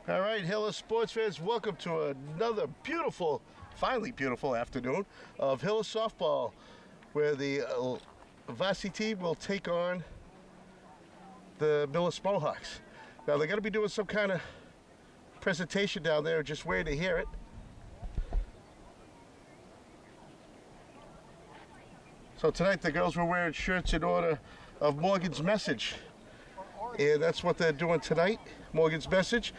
All right, Hillis sports fans, welcome to another beautiful, finally beautiful afternoon of Hillis softball, where the Varsity team will take on the Millis Mohawks. Now they're going to be doing some kind of presentation down there, just waiting to hear it. So tonight the girls were wearing shirts in order of Morgan's message, and that's what they're doing tonight. Morgan's message.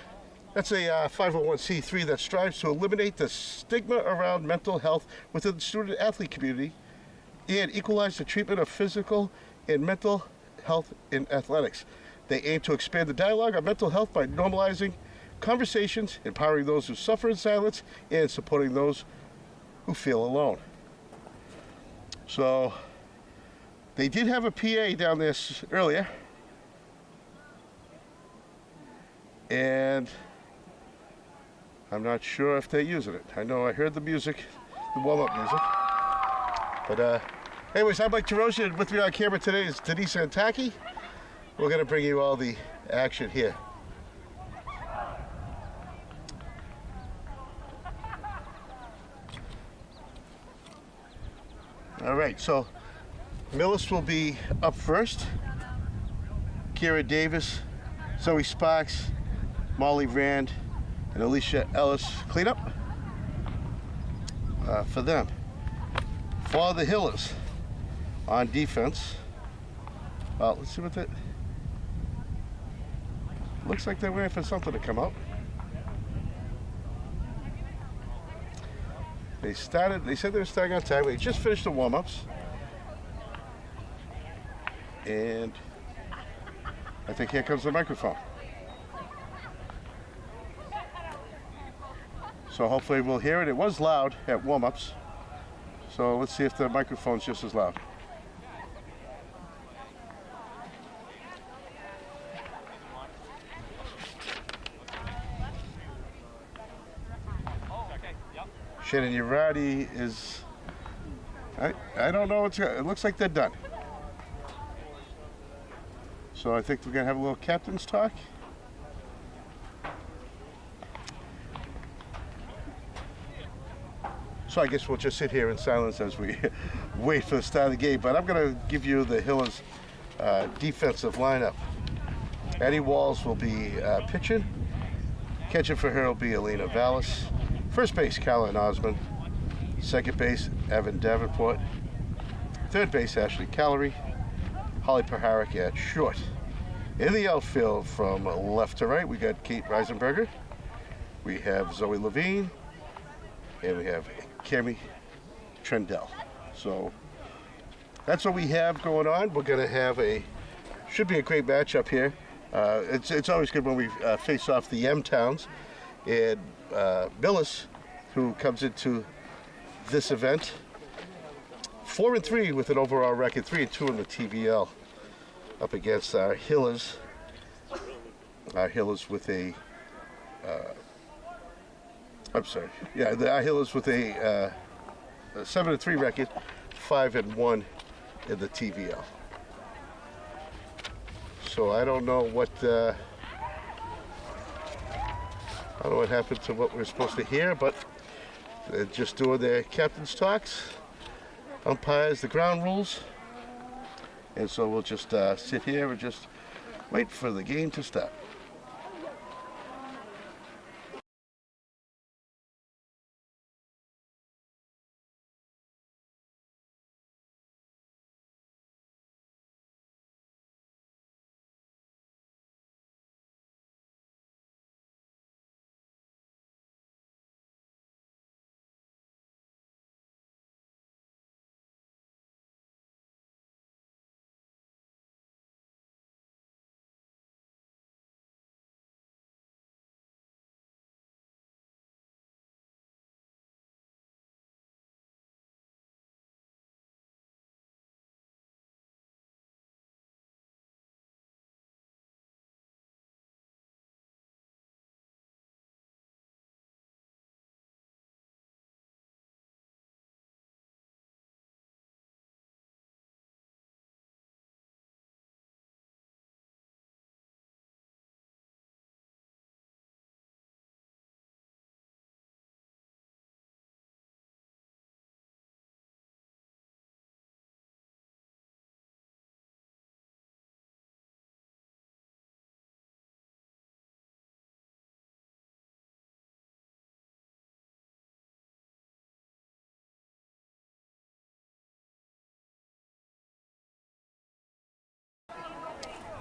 That's a 501c3 that strives to eliminate the stigma around mental health within the student-athlete community and equalize the treatment of physical and mental health in athletics. They aim to expand the dialogue on mental health by normalizing conversations, empowering those who suffer in silence, and supporting those who feel alone. So, they did have a PA down there earlier, and I'm not sure if they're using it. I know I heard the music, the warm-up music. But anyways, I'm Mike DeRosa, and with me on camera today is Denise Antaki. We're going to bring you all the action here. All right, so Millis will be up first. Kira Davis, Zoe Sparks, Molly Rand, and Alicia Ellis cleanup for them. For the Hillis on defense, let's see what that looks like. They're waiting for something to come up. They said they were starting on time. They just finished the warm-ups, and I think here comes the microphone. So hopefully we'll hear it. It was loud at warm-ups. So let's see if the microphone's just as loud. Shannon Urati is, I don't know, it looks like they're done. So I think we're gonna have a little captain's talk. So I guess we'll just sit here in silence as we wait for the start of the game. But I'm going to give you the Hillis defensive lineup. Addie Walls will be pitching. Catching for her will be Alina Vallis. First base, Caroline Osmond. Second base, Evan Davenport. Third base, Ashley Callery. Holly Paharic at short. In the outfield from left to right, we got Kate Reisenberger. We have Zoe Levine. And we have Cami Trendell. So that's what we have going on. We're going to have should be a great matchup here. It's always good when we face off the M Towns. And Millis, who comes into this event 4-3 with an overall record, 3-2 in the TVL, up against our Hillis. Our Hillis with a I'm sorry. Yeah, the Hillis with a 7-3 record, 5-1 in the TVL. So I don't know what happened to what we're supposed to hear, but they're just doing their captain's talks, umpires, the ground rules, and so we'll just sit here and just wait for the game to start.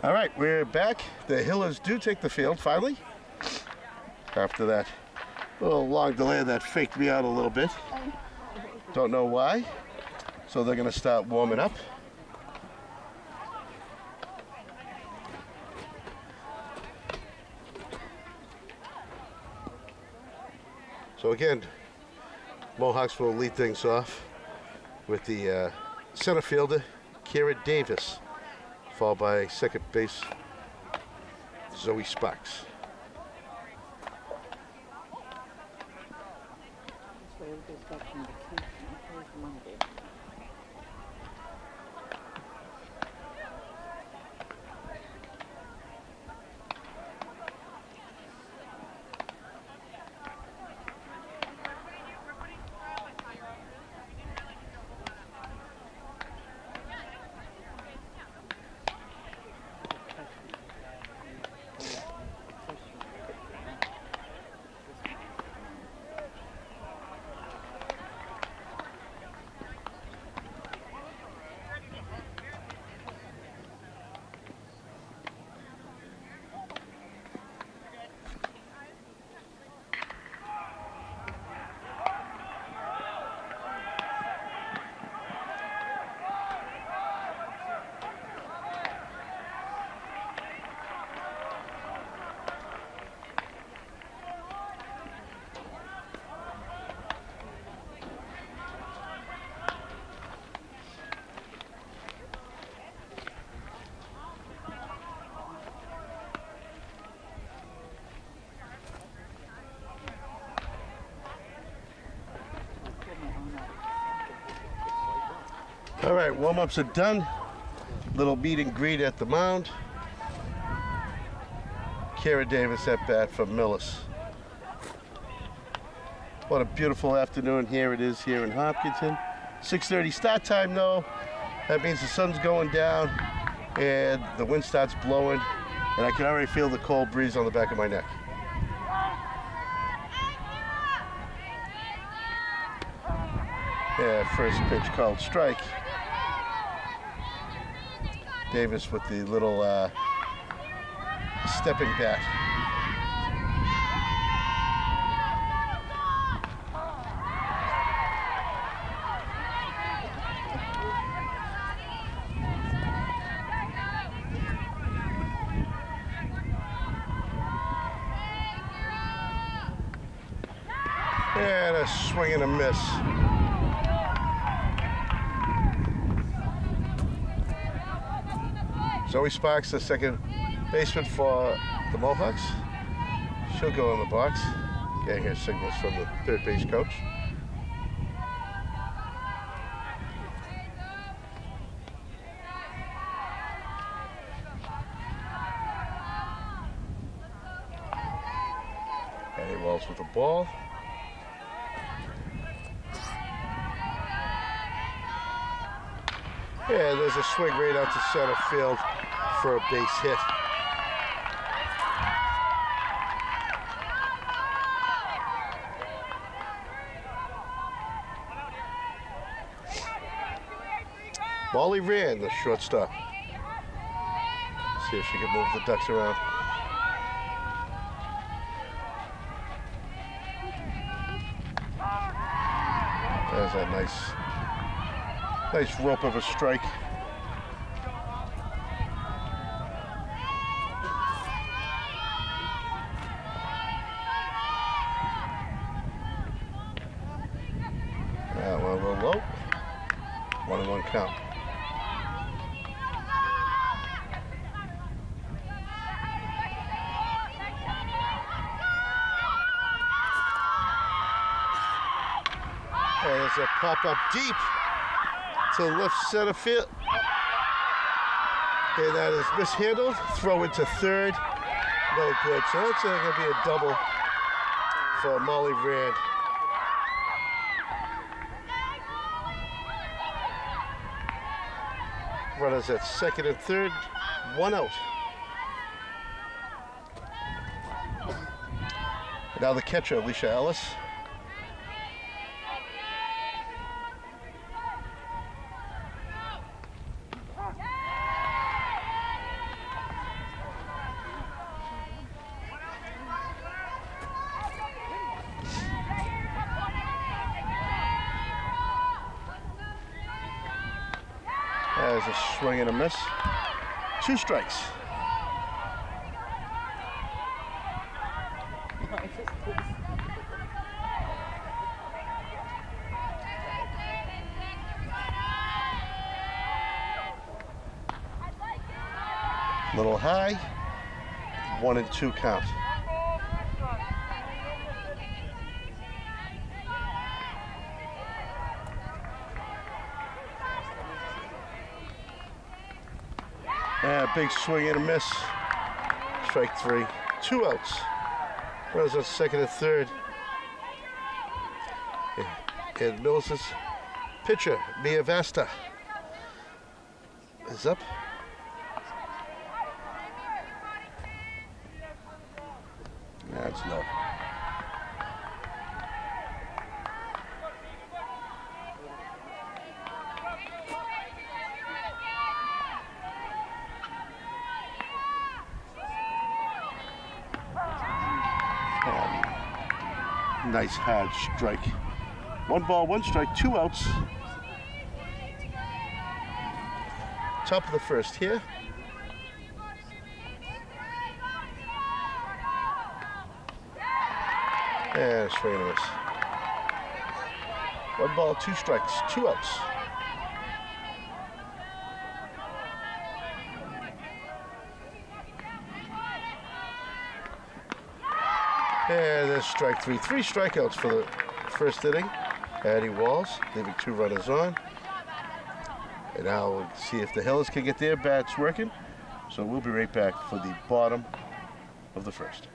All right, we're back. The Hillers do take the field finally. After that little long delay that faked me out a little bit. Don't know why. So they're going to start warming up. So again, Mohawks will lead things off with the center fielder, Kara Davis, followed by second base, Zoe Sparks. All right, warm-ups are done. Little meet and greet at the mound. Kara Davis at bat for Millis. What a beautiful afternoon here it is here in Hopkinton. 6:30 start time though. That means the sun's going down and the wind starts blowing and I can already feel the cold breeze on the back of my neck. Yeah, first pitch called strike. Davis with the little stepping bat. And a swing and a miss. Zoe Sparks, the second baseman for the Mohawks. She'll go in the box. Getting her signals from the third base coach. Annie Walls with the ball. Yeah, there's a swing right out to center field for a base hit. Molly Rand, the shortstop. See if she can move the ducks around. There's a nice rope of a strike. That one a little low. 1-1 count. And there's a pop up deep to left center field. And that is mishandled. Throw into third. No good. So that's going to be a double for Molly Rand. Runners at second and third. 1 out. And now the catcher, Alicia Ellis. There's a swing and a miss. 2 strikes. Little high. 1 and 2 count. Big swing and a miss. Strike 3. 2 outs. Runners on second and third. And Millis' pitcher, Mia Vasta, is up. That's low. Nice hard strike. 1 ball, 1 strike, 2 outs. Top of the first here. And a swing and a miss. 1 ball, 2 strikes, 2 outs. And there's strike 3. 3 strikeouts for the first inning. Addie Walls, leaving 2 runners on. And now we'll see if the Hillers can get their bats working. So we'll be right back for the bottom of the first.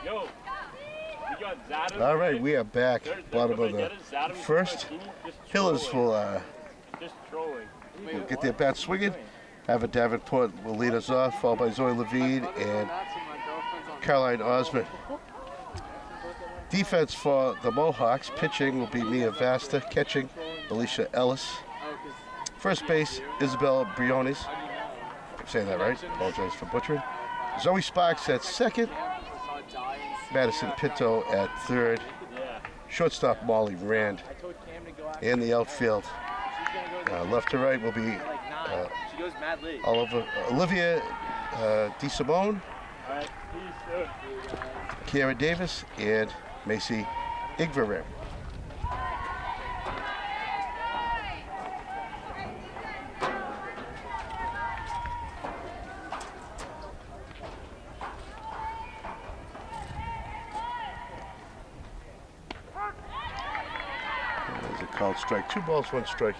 Yo, we got Zadam. All right, we are back. Bottom of the first. Hillers will get their bats swinging. Ava Davenport will lead us off, followed by Zoe Levine and Caroline Osmond. Defense for the Mohawks. Pitching will be Mia Vasta. Catching, Alicia Ellis. First base, Isabel Briones. I'm saying that right. Apologize for butchering. Zoe Sparks at second. Madison Pinto at third. Shortstop Molly Rand. And the outfield, left to right, will be Olivia DeSimone, Kiara Davis, and Macy Igverem. Called strike. 2 balls, 1 strike.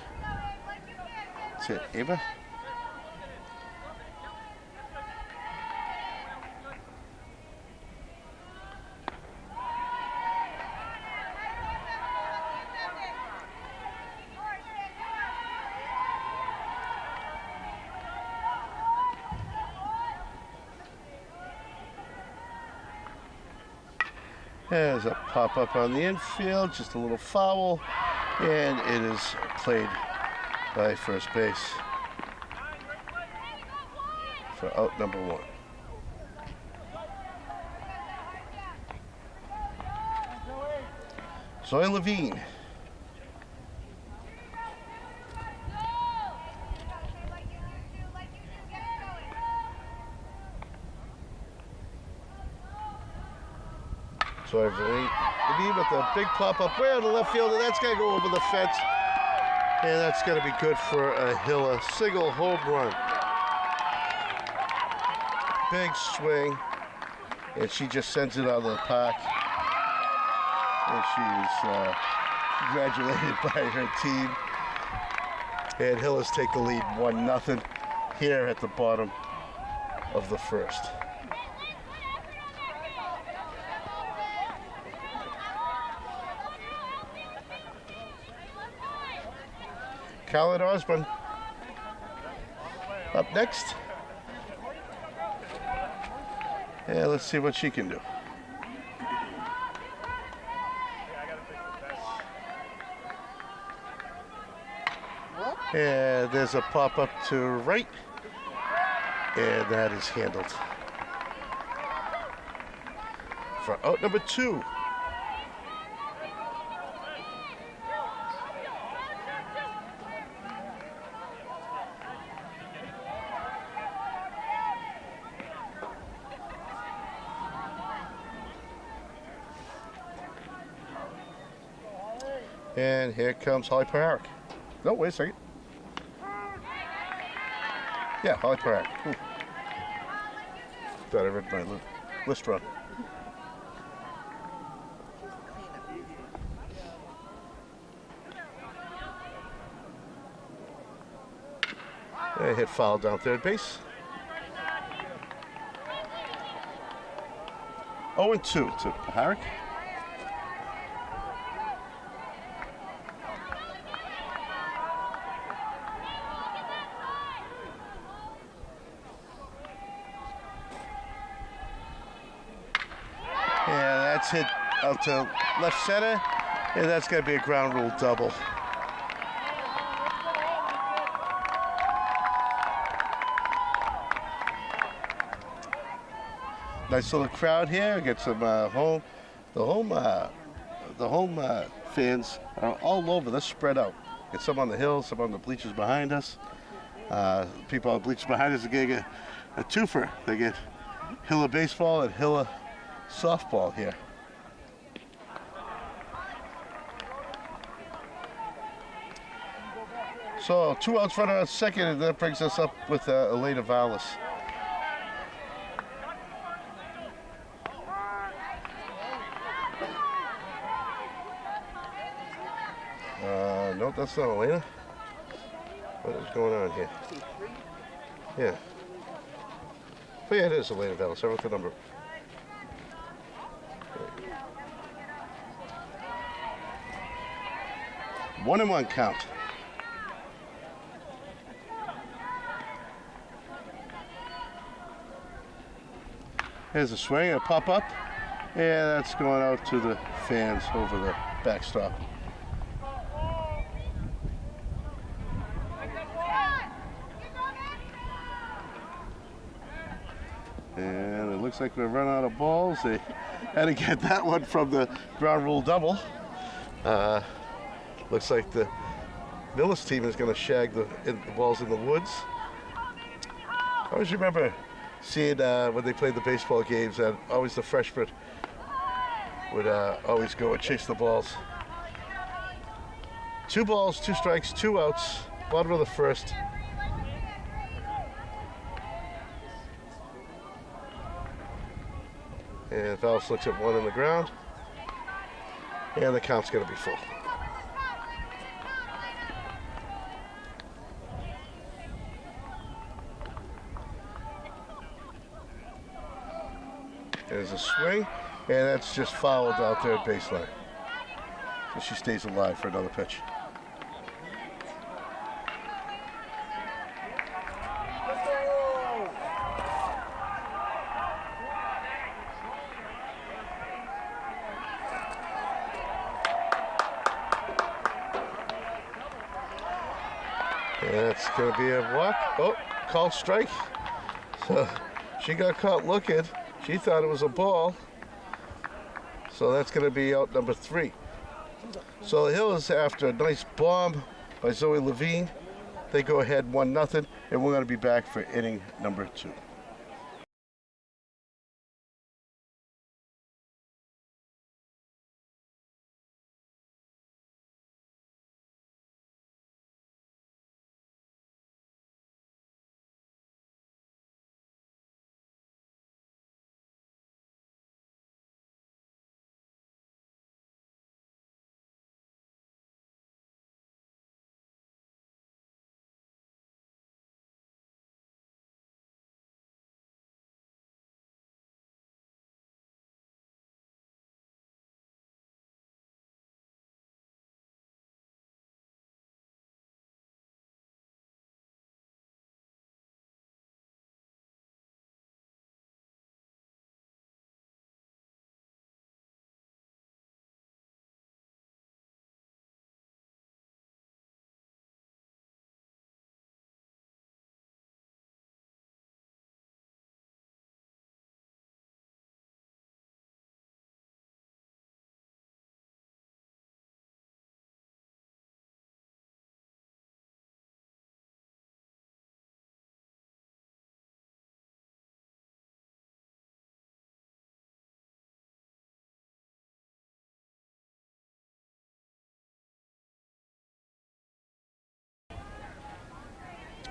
That's it. Ava? There's a pop-up on the infield, just a little foul. And it is played by first base. for out number 1. Zoe Levine. Zoe Levine with a big pop-up way on the left field, and that's going to go over the fence. And that's going to be good for a Hilla single home run. Big swing, and she just sends it out of the park. And she's congratulated by her team. And Hillis take the lead 1-0 here at the bottom of the first. Khaled Osborne up next. Yeah, let's see what she can do. And there's a pop-up to right, and that is handled. For out number 2. And here comes Holly Parrick. No, wait a second. Yeah, Holly Parrick. Thought I read my list wrong. They hit foul down third base. 0-2 to Parrick. Hit out to left center, and that's going to be a ground rule double. Nice little crowd here. Get some the home fans are all over. They're spread out. Get some on the hill, some on the bleachers behind us. People on the bleachers behind us are getting a twofer. They get Hilla baseball and Hilla softball here. So 2 outs, runner on second, and that brings us up with Elena Vallis. No, that's not Elena. What is going on here? Yeah. But yeah, it is Elena Vallis. I wrote the number. 1-1 count. Here's a swing, a pop-up, and that's going out to the fans over the backstop. And it looks like we've run out of balls. They had to get that one from the ground rule double. Looks like the Millis team is going to shag the balls in the woods. I always remember seeing when they played the baseball games that always the freshmen would always go and chase the balls. 2 balls, 2 strikes, 2 outs, bottom of the first. And Vallis looks at 1 on the ground, and the count's going to be full. There's a swing, and that's just fouled out there at baseline. So she stays alive for another pitch. And that's going to be a walk. Oh, called strike. So she got caught looking. She thought it was a ball. So that's going to be out number 3. So the Hills, after a nice bomb by Zoe Levine, they go ahead 1-0, and we're going to be back for inning number 2.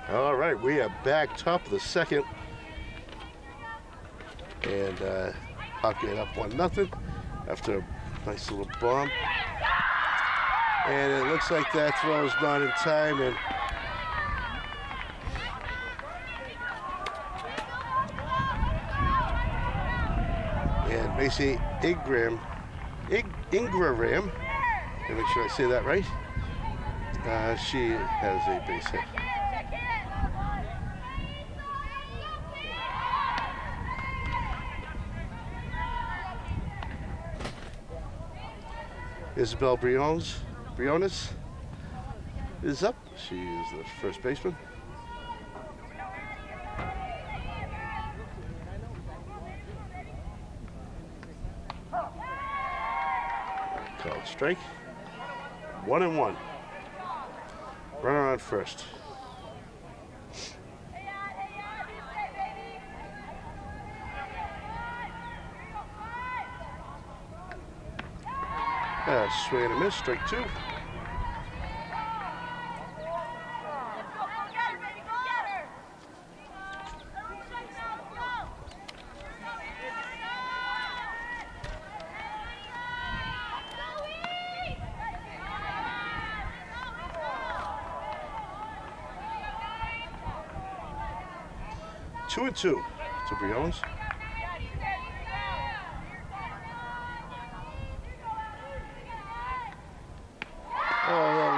All right, we are back top of the second. And Hawk get up 1-0 after a nice little bomb. And it looks like that throw is not in time. And Macy Ingram, let me make sure I say that right. She has a base hit. Isabel Briones is up. She is the first baseman. Called strike. 1-1. Runner on first. Swing and a miss, strike 2. Two and 2 to Briones.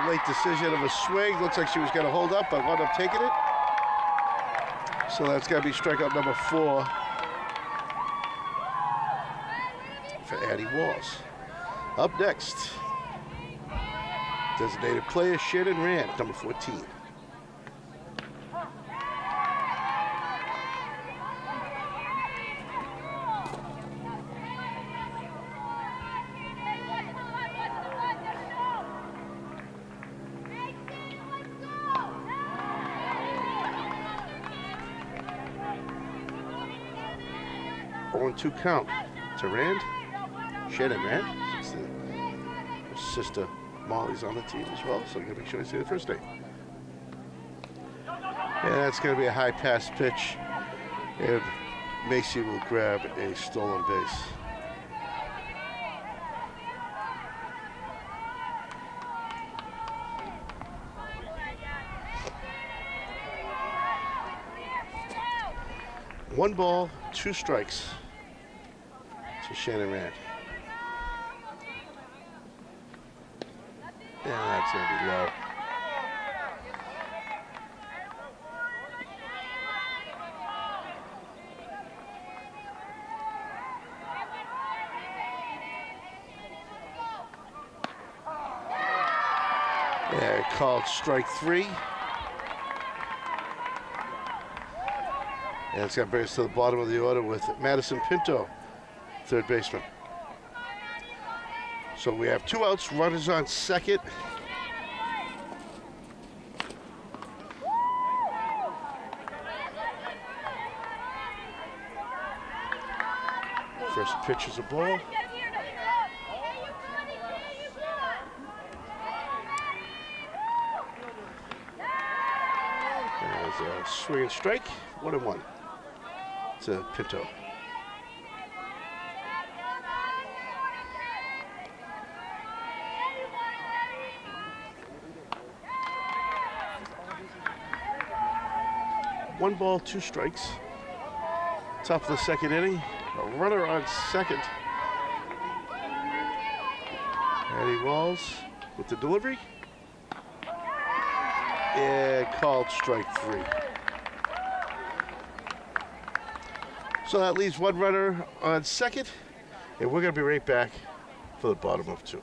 Late decision of a swing. Looks like she was going to hold up, but wound up taking it. So that's going to be strikeout number 4 for Addie Walls. Up next, designated player Shannon Rand, number 14. Two count to Rand, Shannon Rand, since her sister Molly's on the team as well, so I'm going to make sure I say the first name. And that's going to be a high pass pitch, and Macy will grab a stolen base. One ball, 2 strikes to Shannon Rand. And that's going to be low. Yeah, called strike 3. And it's going to bring us to the bottom of the order with Madison Pinto, third baseman. So we have 2 outs, runners on second. First pitch is a ball. There's a swing and strike, 1-1 to Pinto. One ball, 2 strikes. Top of the second inning. A runner on second. Eddie Walls with the delivery. And called strike 3. So that leaves 1 runner on second. And we're going to be right back for the bottom of 2.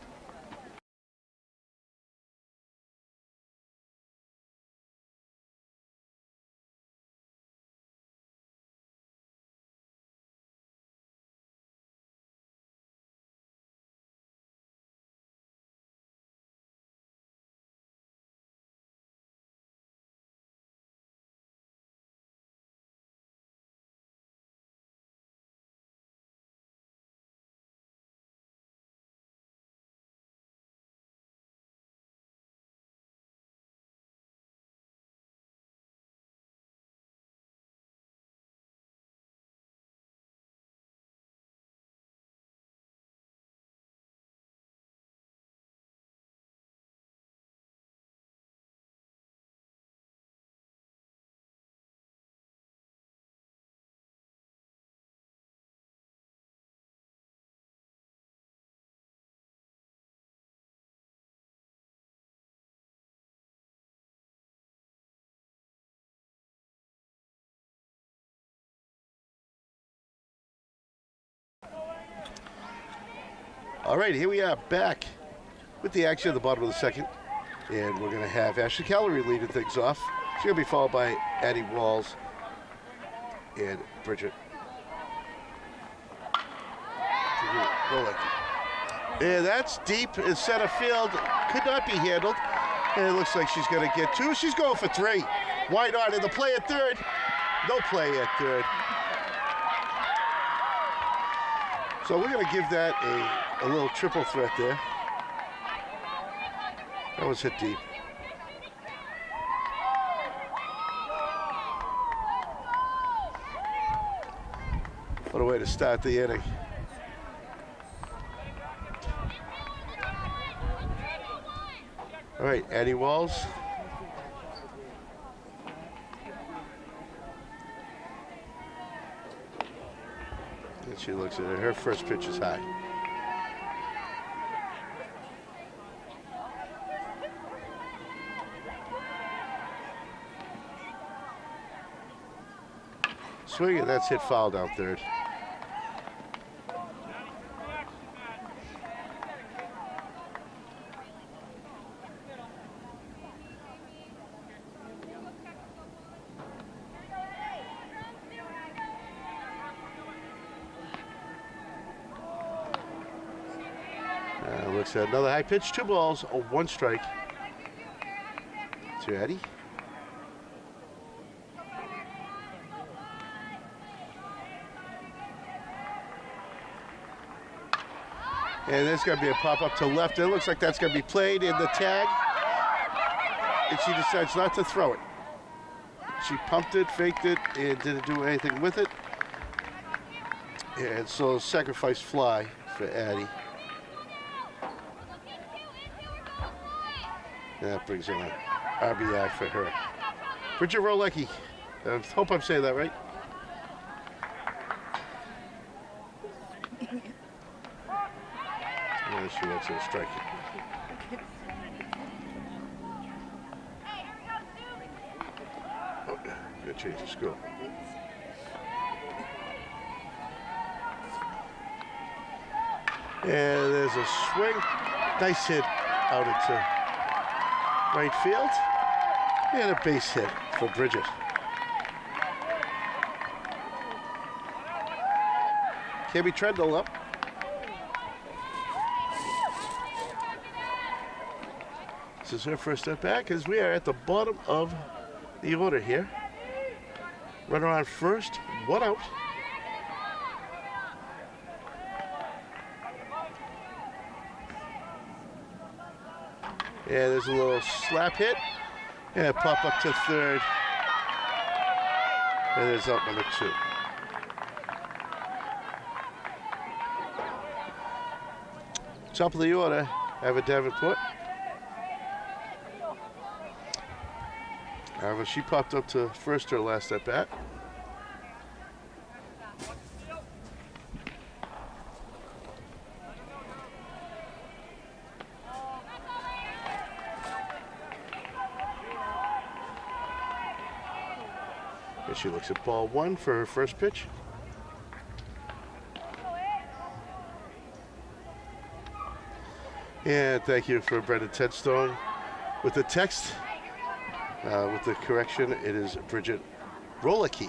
All right, here we are back with the action at the bottom of the second. And we're going to have Ashley Callery leading things off. She's going to be followed by Addie Walls and Bridget. And that's deep in center field. Could not be handled. And it looks like she's going to get 2. She's going for 3. Why not? And the play at third. No play at third. So we're going to give that a little triple threat there. That was hit deep. What a way to start the inning. All right, Addie Walls. And she looks at it. Her first pitch is high. Swing, and that's hit foul down third. Looks at another high pitch, 2 balls, 1 strike to Addie. And there's going to be a pop-up to left. It looks like that's going to be played in the tag. And she decides not to throw it. She pumped it, faked it, and didn't do anything with it. And so sacrifice fly for Addie. And that brings in an RBI for her. Bridget Rolecki. I hope I'm saying that right. And she looks at a strike. Oh, gotta change the score. And there's a swing. Nice hit out into right field. And a base hit for Bridget. Tammy Trendle up. This is her first step back as we are at the bottom of the order here. Runner on first, 1 out. Yeah, there's a little slap hit. And pop up to third. And there's out number 2. Top of the order, Ava Davenport. However, she popped up to first her last at bat. And she looks at ball 1 for her first pitch. And thank you for Brendan Tedstone with the text. With the correction, it is Bridget Rolicky.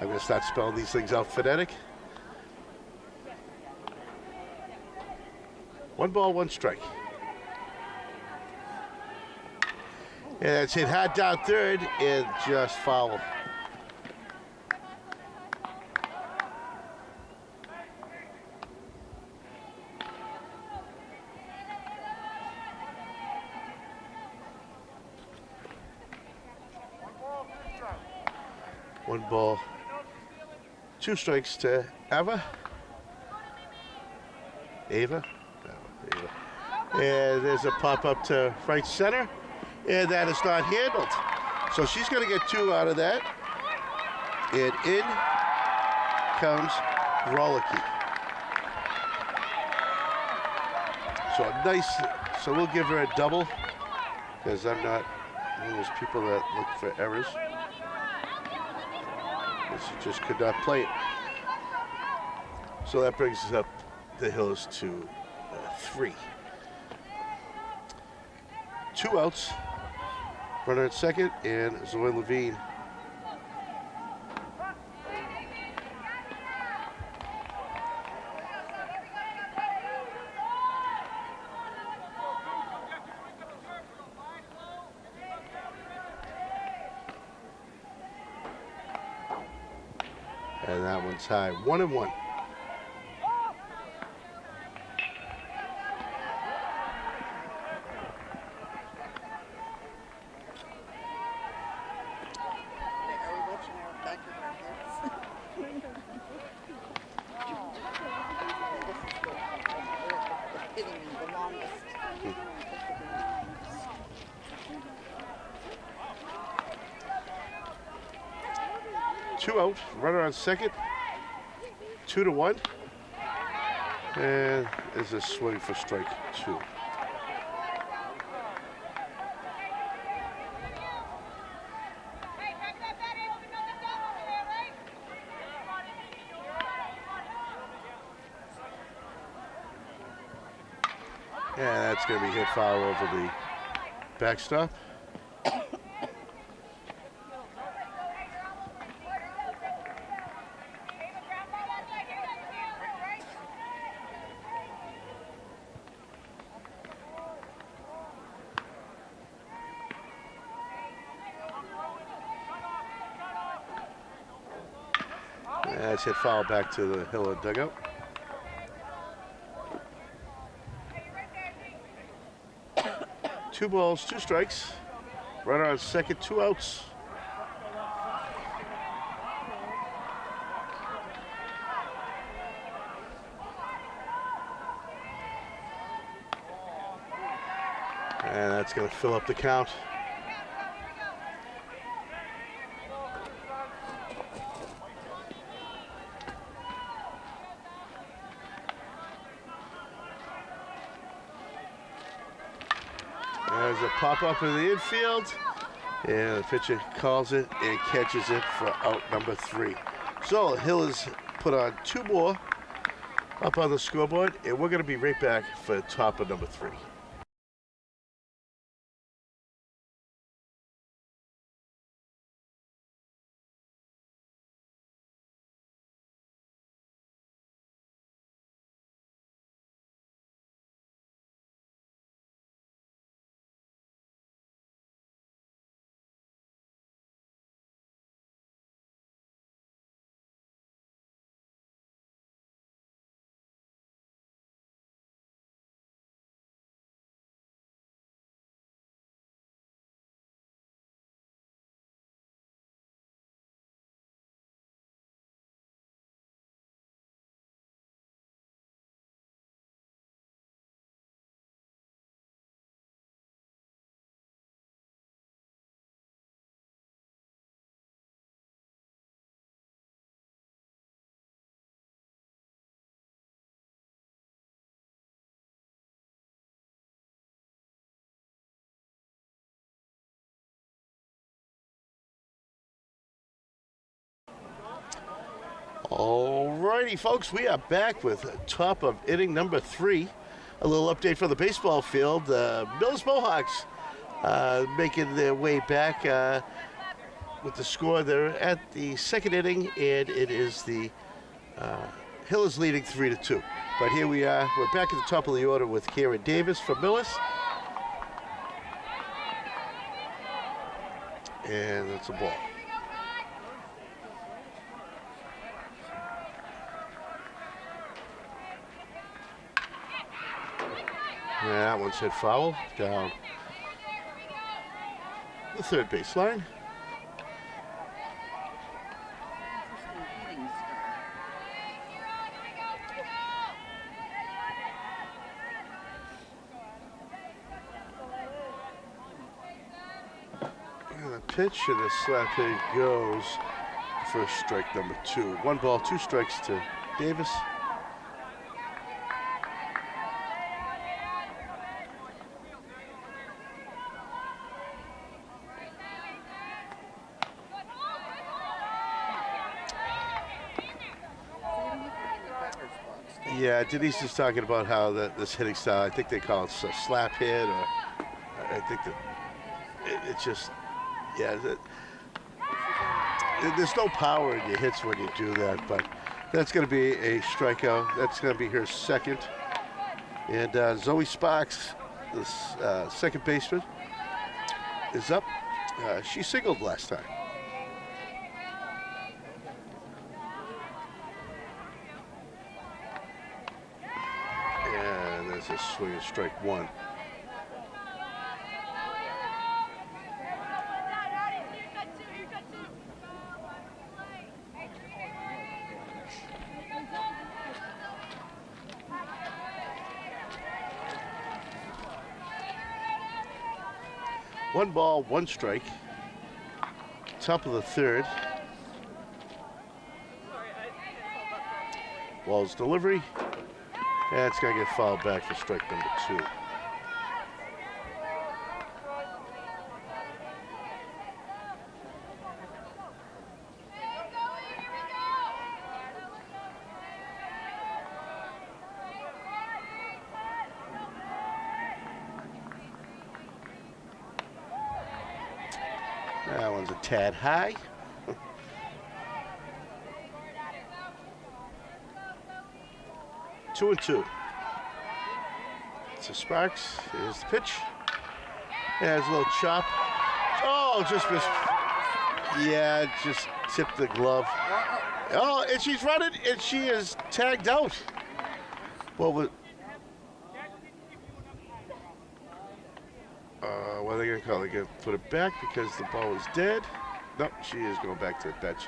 I'm going to start spelling these things out phonetic. 1 ball, 1 strike. And it's hit hard down third and just foul. One ball, 2 strikes to Ava. Ava. And there's a pop up to right center, and that is not handled. So she's going to get 2 out of that. And in comes Rolicky. So nice. So we'll give her a double because I'm not one of those people that look for errors. She just could not play it. So that brings us up the Hills to 3. 2 outs. Runner at second and Zoe Levine. And that one's high. 1-1. Two out, runner on second, 2-1, and there's a swing for strike 2. And that's going to be hit foul over the backstop. That's hit foul back to the Hilla dugout. Two balls, 2 strikes. Runner on second, 2 outs. And that's going to fill up the count. There's a pop-up in the infield, and the pitcher calls it and catches it for out number 3. So Hill has put on 2 more up on the scoreboard, and we're going to be right back for top of number 3. Alrighty, folks, we are back with top of inning number 3. A little update from the baseball field. Millis Mohawks making their way back with the score. They're at the second inning, and it is the Hill is leading 3-2. But here we are. We're back at the top of the order with Karen Davis from Millis. And that's a ball. Yeah, that one's hit foul down the third baseline. And the pitch and the slap hit goes for strike number 2. 1 ball, 2 strikes to Davis. Yeah, Denise is talking about how this hitting style, I think they call it a slap hit, or I think that it's just, yeah, there's no power in your hits when you do that, but that's going to be a strikeout. That's going to be her second. And Zoe Sparks, the second baseman, is up. She singled last time. And there's a swing and strike 1. One ball, 1 strike. Top of the third. Ball's delivery. That's going to get fouled back for strike number 2. That one's a tad high. 2-2. So Sparks, here's the pitch. Yeah, there's a little chop. Oh, just missed. Yeah, just tipped the glove. Oh, and she's running, and she is tagged out. Well, what are they going to call? They're going to put it back because the ball is dead. Nope, she is going back to the bench.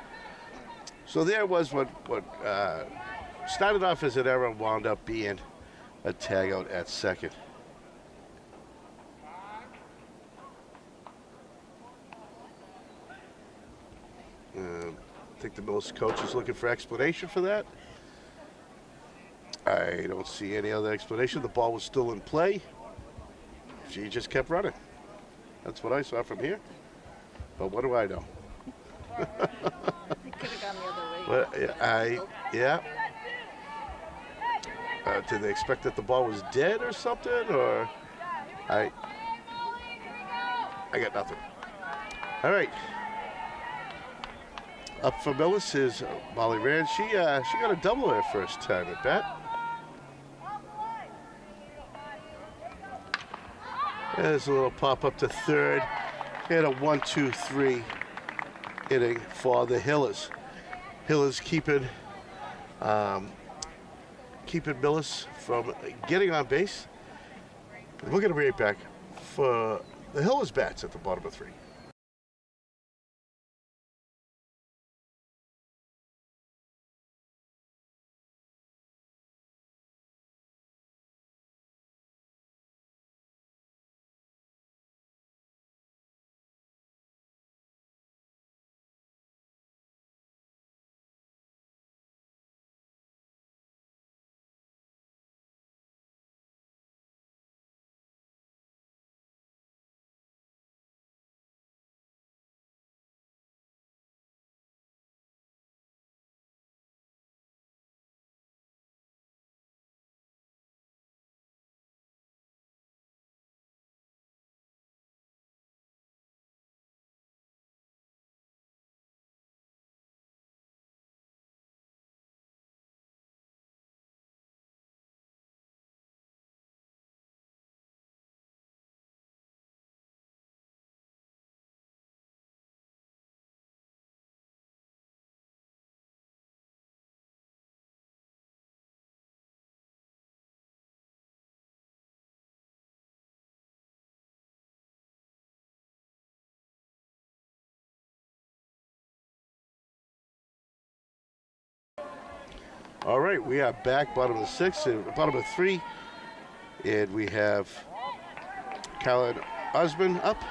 So there was what started off as an error, wound up being a tag out at second. I think the Millis coach is looking for explanation for that. I don't see any other explanation. The ball was still in play. She just kept running. That's what I saw from here. But what do I know? It could have gone the other way. Well, yeah. Did they expect that the ball was dead or something? Or I got nothing. All right. Up for Millis is Molly Rand. She got a double her first time at bat. There's a little pop up to third. And a 1-2-3 inning for the Hillers. Hillers keeping Millis from getting on base. We're going to be right back for the Hillers bats at the bottom of 3. All right, we are back, bottom of the sixth, bottom of three, and we have Caroline Osmond up.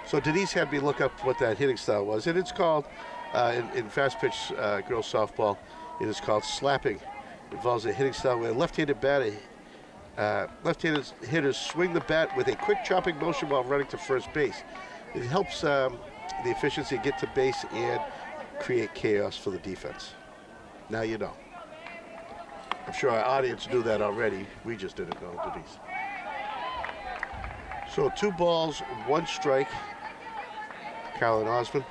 So Denise had me look up what that hitting style was, and it's called, in fast pitch girls softball, it is called slapping. It involves a hitting style where left-handed hitters swing the bat with a quick chopping motion while running to first base. It helps the efficiency get to base and create chaos for the defense. Now you know. I'm sure our audience knew that already. We just didn't know, Denise. So 2 balls, 1 strike. Caroline Osmond.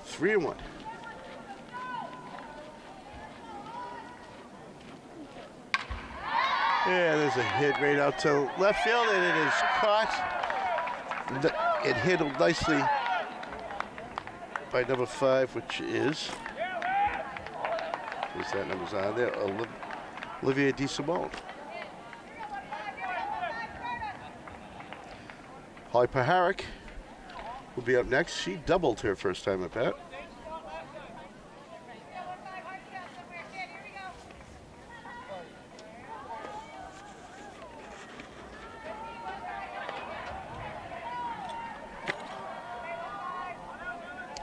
Three and 1. Yeah, there's a hit right out to left field, and it is caught. It handled nicely by number 5, which is that number's on there, Olivia DeSimone. Holly Paharic will be up next. She doubled her first time at bat.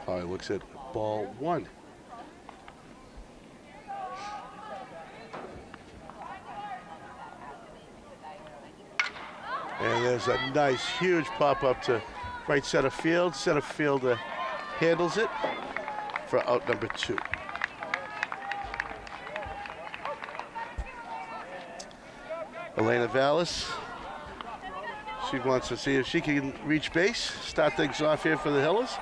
Holly looks at ball 1. And there's a nice, huge pop-up to right center field. Center fielder handles it for out number 2. Elena Vallis. She wants to see if she can reach base. Start things off here for the Hillers.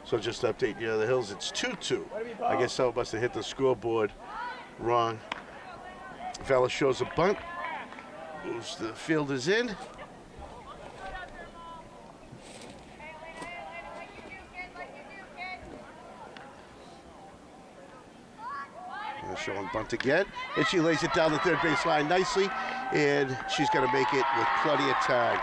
So just to update you, the Hills, it's 2-2. I guess someone must have hit the scoreboard wrong. Vallis shows a bunt. Moves the fielders in. Showing bunt again. And she lays it down the third base line nicely. And she's going to make it with plenty of time.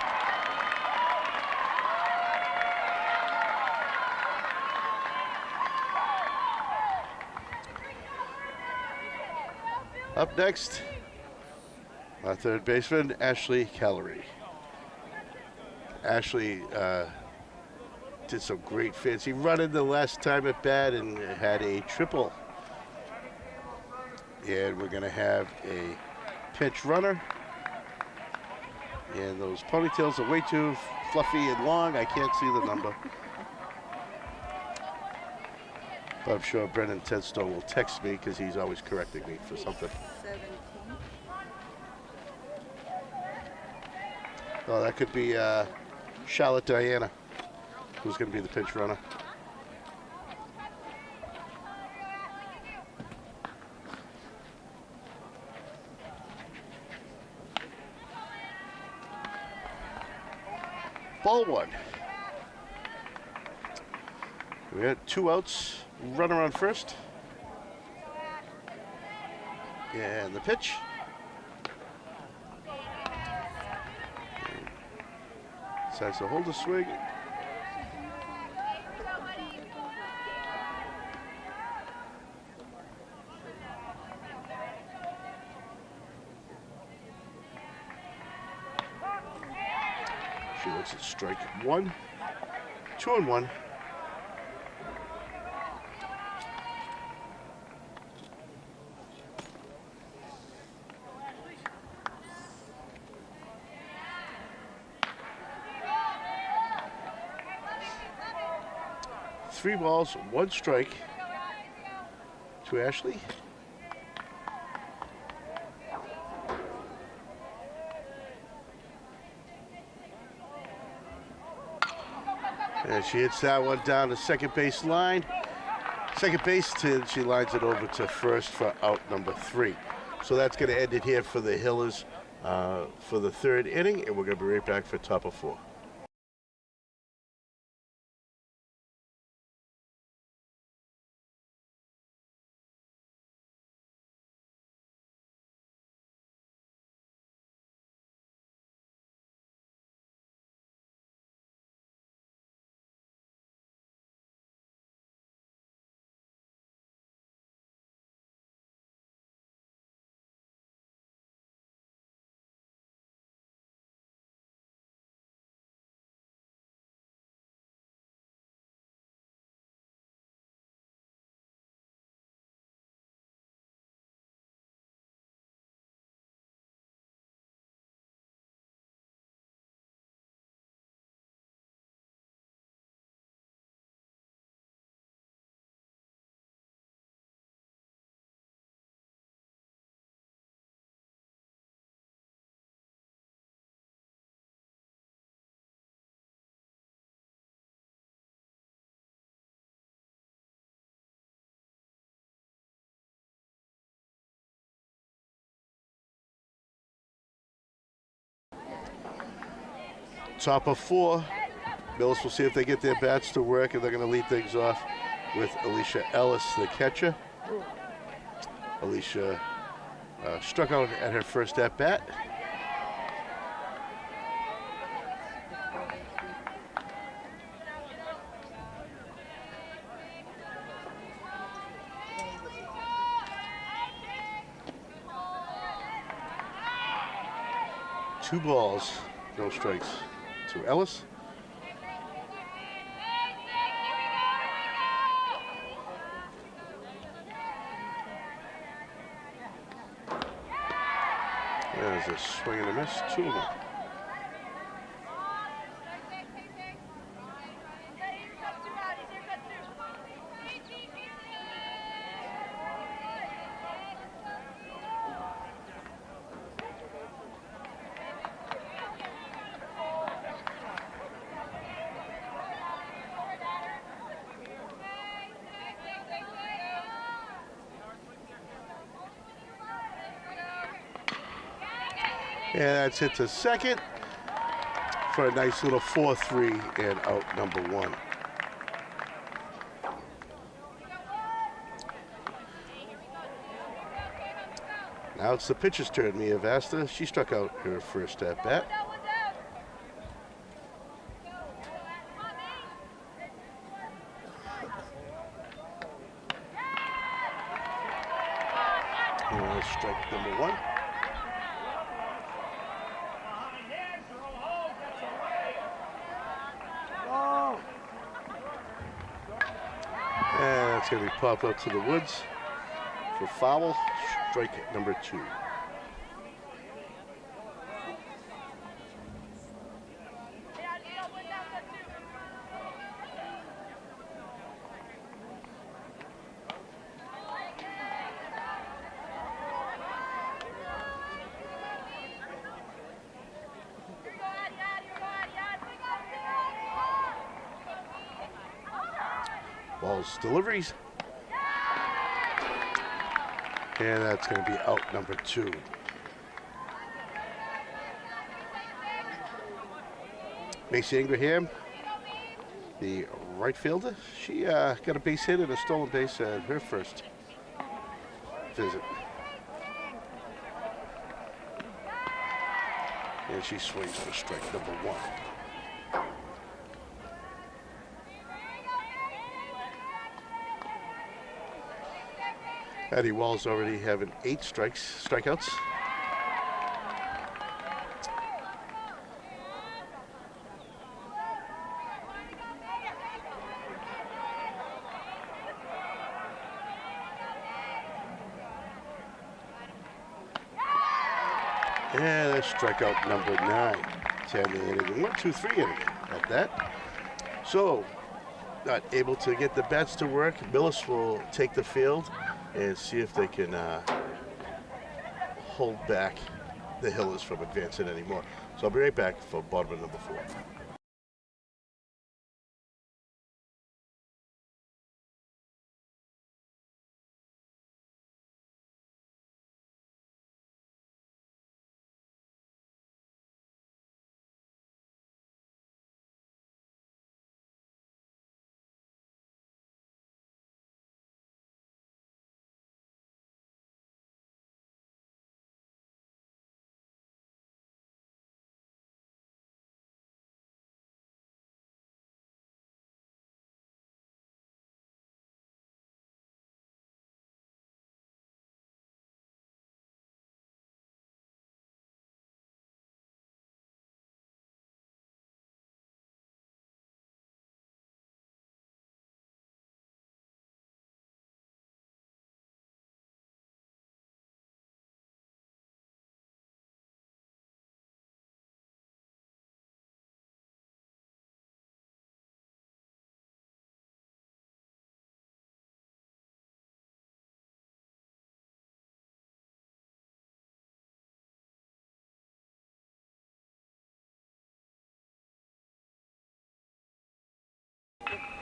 Up next, our third baseman, Ashley Callery. Ashley did some great fancy running the last time at bat and had a triple. And we're going to have a pinch runner. And those ponytails are way too fluffy and long. I can't see the number. But I'm sure Brendan Tedstone will text me because he's always correcting me for something. 17. Oh, that could be Charlotte Diana, who's going to be the pinch runner. Ball 1. We had 2 outs. Runner on first. And the pitch. Decides to hold the swing. She looks at strike 1. 2-1. Three balls, 1 strike to Ashley. And she hits that one down the second base line. Second base, she lines it over to first for out number 3. So that's going to end it here for the Hillers for the 3rd inning, and we're going to be right back for top of 4. Top of 4. Millis will see if they get their bats to work, and they're going to lead things off with Alicia Ellis, the catcher. Alicia struck out at her first at-bat. Two balls, no strikes to Ellis. There's a swing and a miss, 2 of them. And that's hit to second for a nice little 4-3 and out number 1. Now it's the pitcher's turn, Mia Vasta. She struck out her first at bat. And strike number 1. And that's going to be popped up to the woods for foul. Strike number 2. Balls, deliveries. And that's going to be out number 2. Macy Ingraham, the right fielder, she got a base hit and a stolen base at her first visit. And she swings for strike number 1. Eddie Walls already having 8 strikeouts. And that's strikeout number 9. 10 inning, 1, 2, 3 inning at that. So, not able to get the bats to work. Millis will take the field and see if they can hold back the Hillers from advancing anymore. So I'll be right back for bottom of number 4.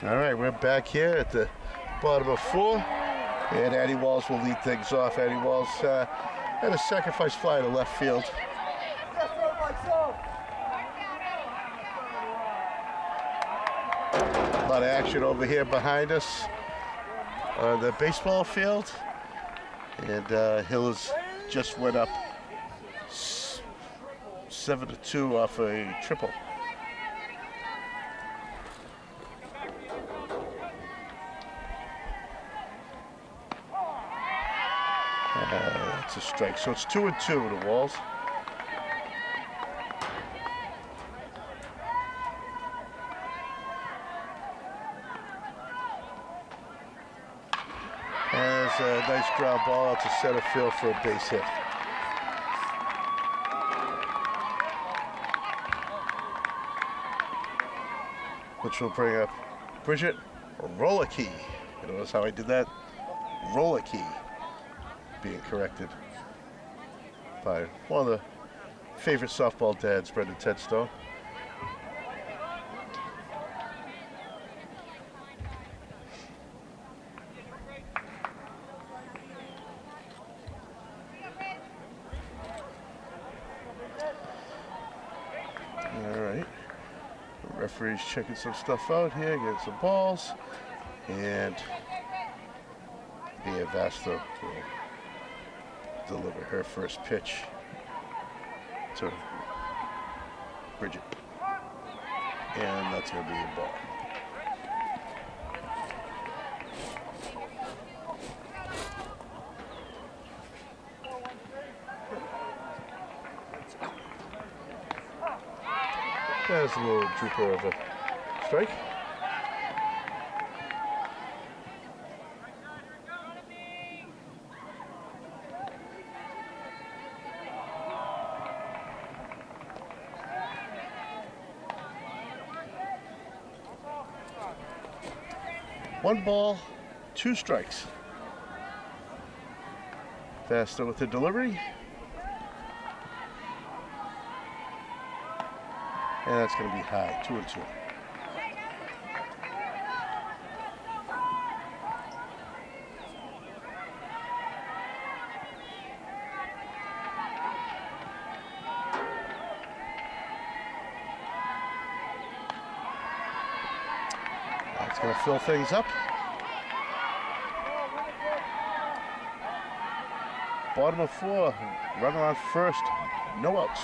All right, we're back here at the bottom of 4, and Addie Walls will lead things off. Addie Walls had a sacrifice fly to left field. A lot of action over here behind us on the baseball field. And Hillis just went up 7-2 off a triple. That's a strike. So it's 2-2 to Walls. And there's a nice ground ball out to center field for a base hit. Which will bring up Bridget Rollicky. You notice how I did that? Rollicky. Being corrected by one of the favorite softball dads, Brendan Tedstone. All right. The referee's checking some stuff out here, getting some balls, and Mia Vasta will deliver her first pitch to Bridget. And that's going to be a ball. There's a little drooper of a strike. One ball, two strikes. Faster with the delivery. And that's going to be high, 2-2. That's going to fill things up. Bottom of 4, runner on first, no outs.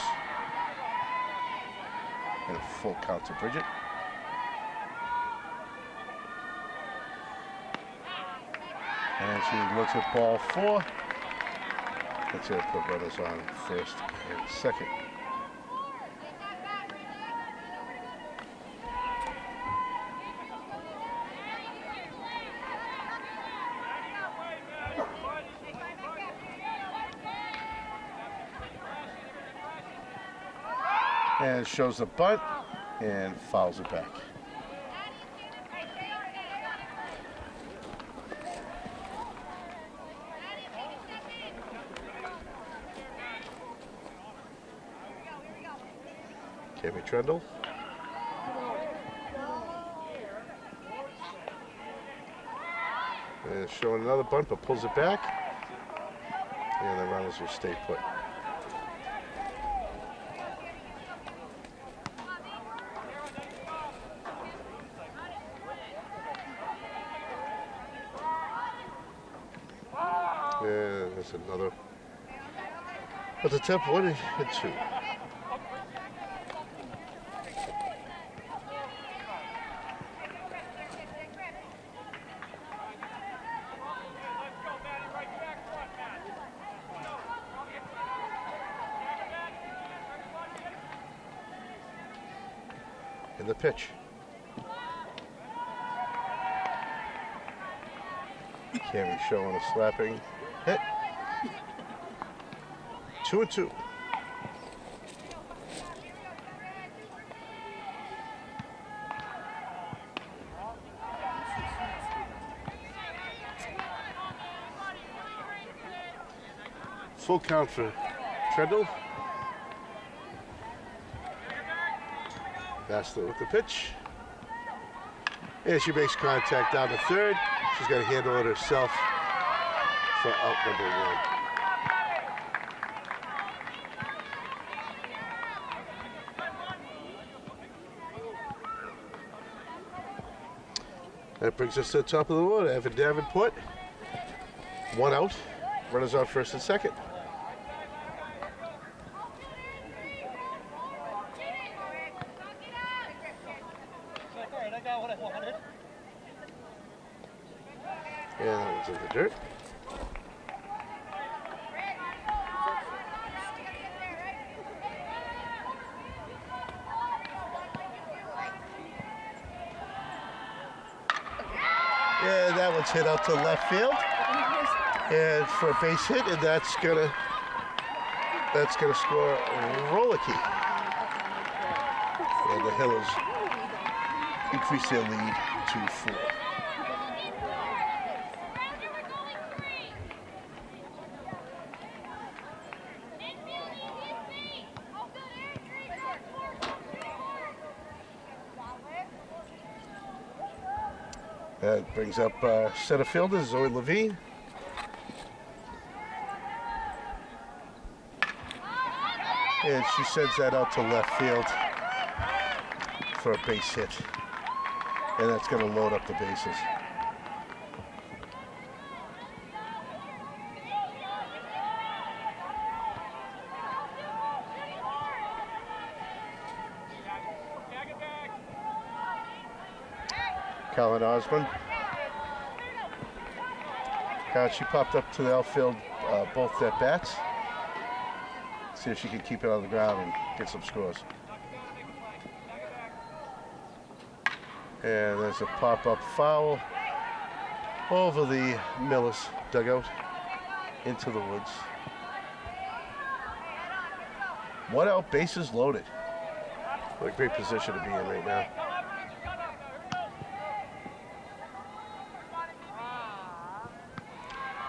And a full count to Bridget. And she looks at ball 4. That's it, put runners on first and second. And shows the bunt and fouls it back. Cammy Trendle. And showing another bunt, but pulls it back. And the runners will stay put. And there's another. But the temp 1 and 2. In the pitch. Cammy showing a slapping hit. 2-2. Full count for Trendle. Vasta with the pitch. And she makes contact down to third. She's got to handle it herself for out number 1. That brings us to the top of the order. Evan Davenport, 1 out. Runners on first and second. I got what I wanted. And that one's in the dirt. And that one's hit out to left field. And for a base hit, and that's gonna score Rolicky. And the Hillers increase their lead to 4. That brings up center fielder Zoe Levine. And she sends that out to left field for a base hit. And that's going to load up the bases. Colin Osmond. She popped up to the outfield both at bats. See if she can keep it on the ground and get some scores. And there's a pop-up foul over the Millis dugout into the woods. 1 out, bases loaded. What a great position to be in right now.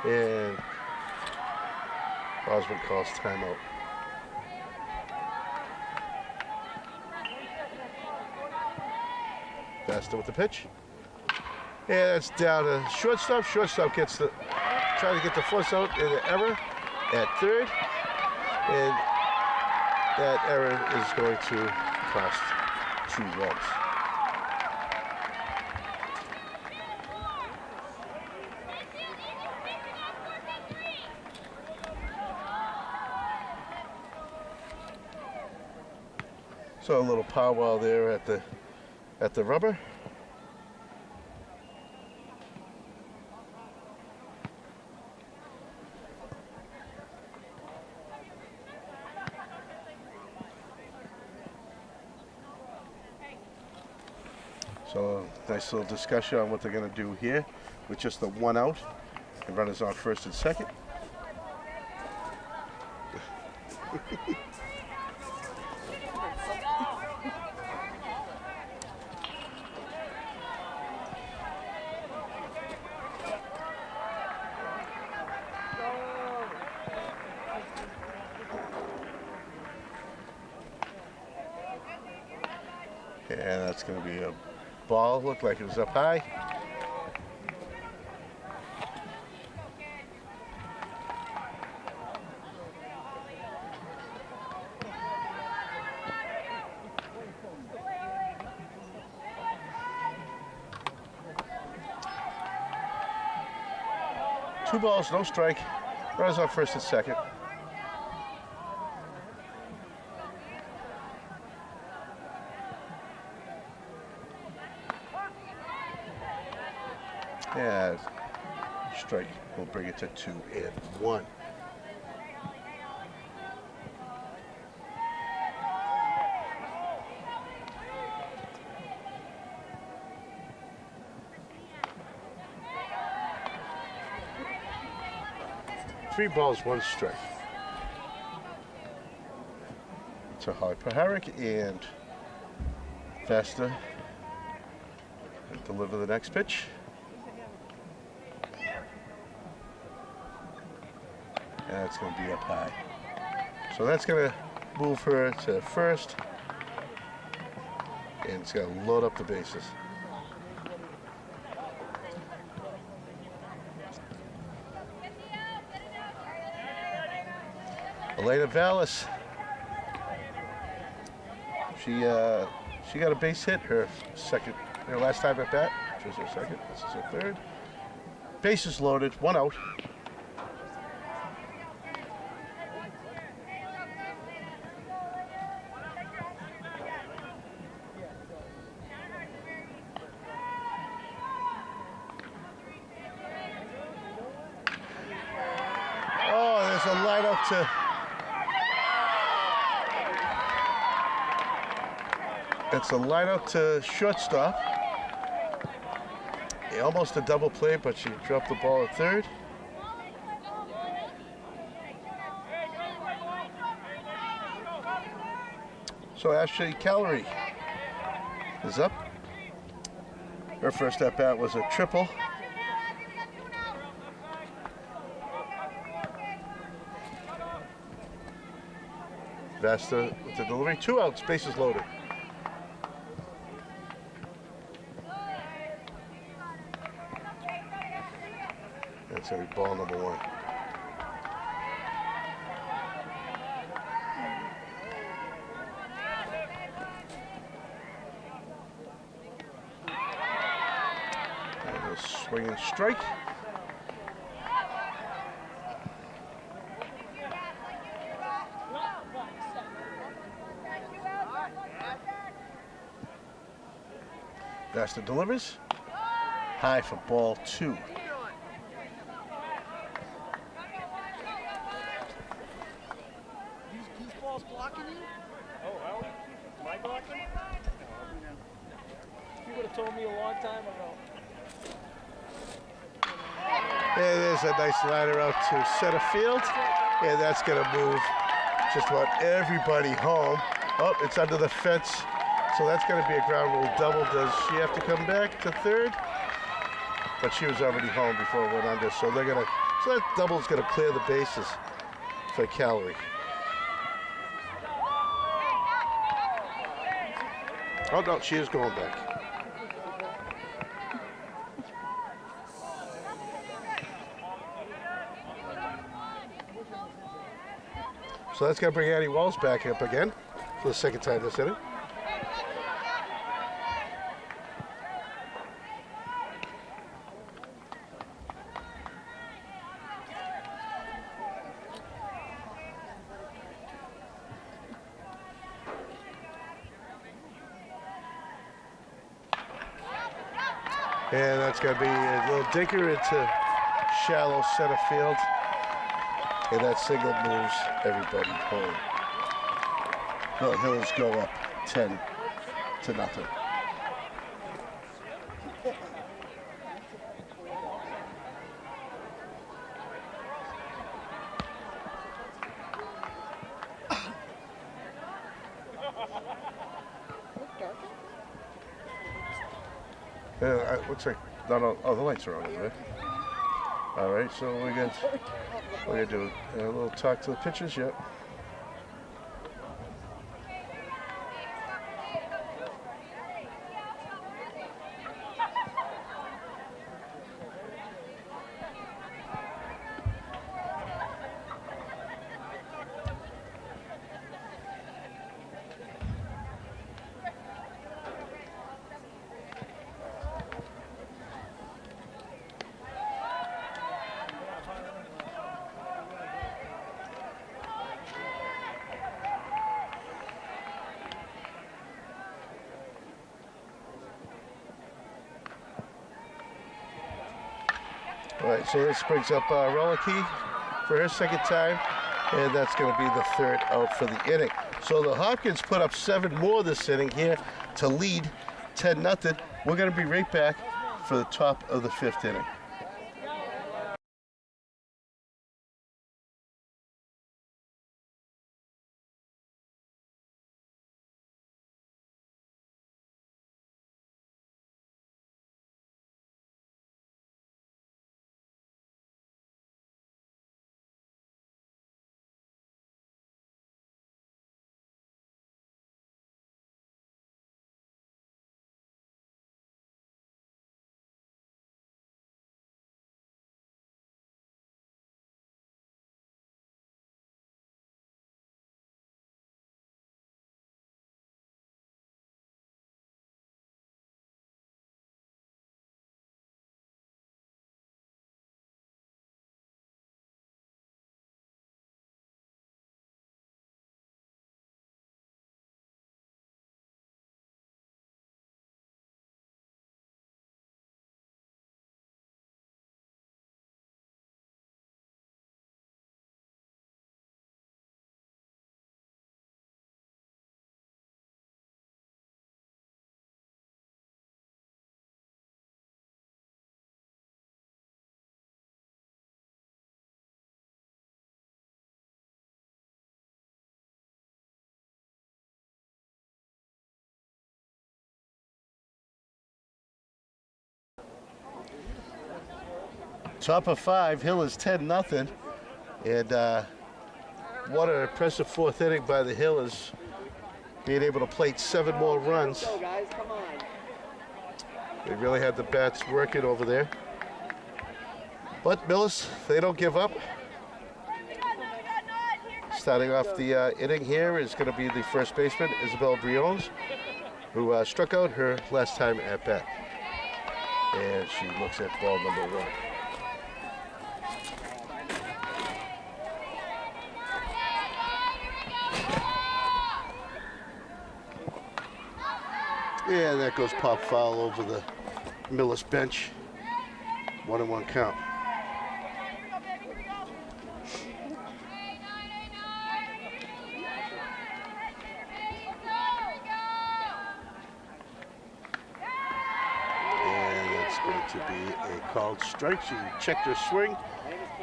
And Osmond calls timeout. Basta with the pitch. And it's down to shortstop. Shortstop gets the, trying to get the force out in the error at third. And that error is going to cost 2 runs. So a little powwow there at the rubber. So nice little discussion on what they're going to do here with just the 1 out and runners on first and second. And that's going to be a ball. Looked like it was up high. Two balls, no strike. Runners on first and second. Yeah, strike will bring it to 2-1. Three balls, 1 strike. To Holly Paharic and Vesta deliver the next pitch. And it's going to be up high. So that's going to move her to first. And it's going to load up the bases. Elena Vallis. She got a base hit her last time at bat, which was her second. This is her third. Bases loaded, 1 out. Oh, there's a line up to. It's a line out to shortstop. Almost a double play, but she dropped the ball at third. So Ashley Calorie is up. Her first at bat was a triple. Vasta with the delivery, 2 outs, bases loaded. That's every ball number 1. And a swing and strike. Vasta delivers. High for ball 2. These balls blocking you? Oh, well, am I blocking? You would have told me a long time ago. And there's a nice liner out to center field. And that's going to move just about everybody home. Oh, it's under the fence. So that's going to be a ground rule double. Does she have to come back to third? But she was already home before it went under. So they're going to. So that double's going to clear the bases for Calorie. Oh no, she is going back. So that's going to bring Addie Walls back up again for the second time this inning. And that's going to be a little dinker into shallow center field. And that single moves everybody home. The Hills go up 10-0. Looks like no. Oh, the lights are on, right? All right, so we're gonna do a little talk to the pitchers. Yep. All right, so this brings up Relicky for her second time, and that's going to be the third out for the inning. So the Hopkins put up 7 more this inning here to lead 10-0. We're going to be right back for the top of the 5th inning. Top of 5, Hill is 10-0. And what an impressive fourth inning by the Hillers, being able to plate 7 more runs. Go, guys, come on. They really had the bats working over there. But Millis, they don't give up. Starting off the inning here is going to be the first baseman, Isabel Briones, who struck out her last time at bat. And she looks at ball number 1. Yeah, that goes pop foul over the Millis bench. 1-1 count. And that's going to be a called strike. She checked her swing.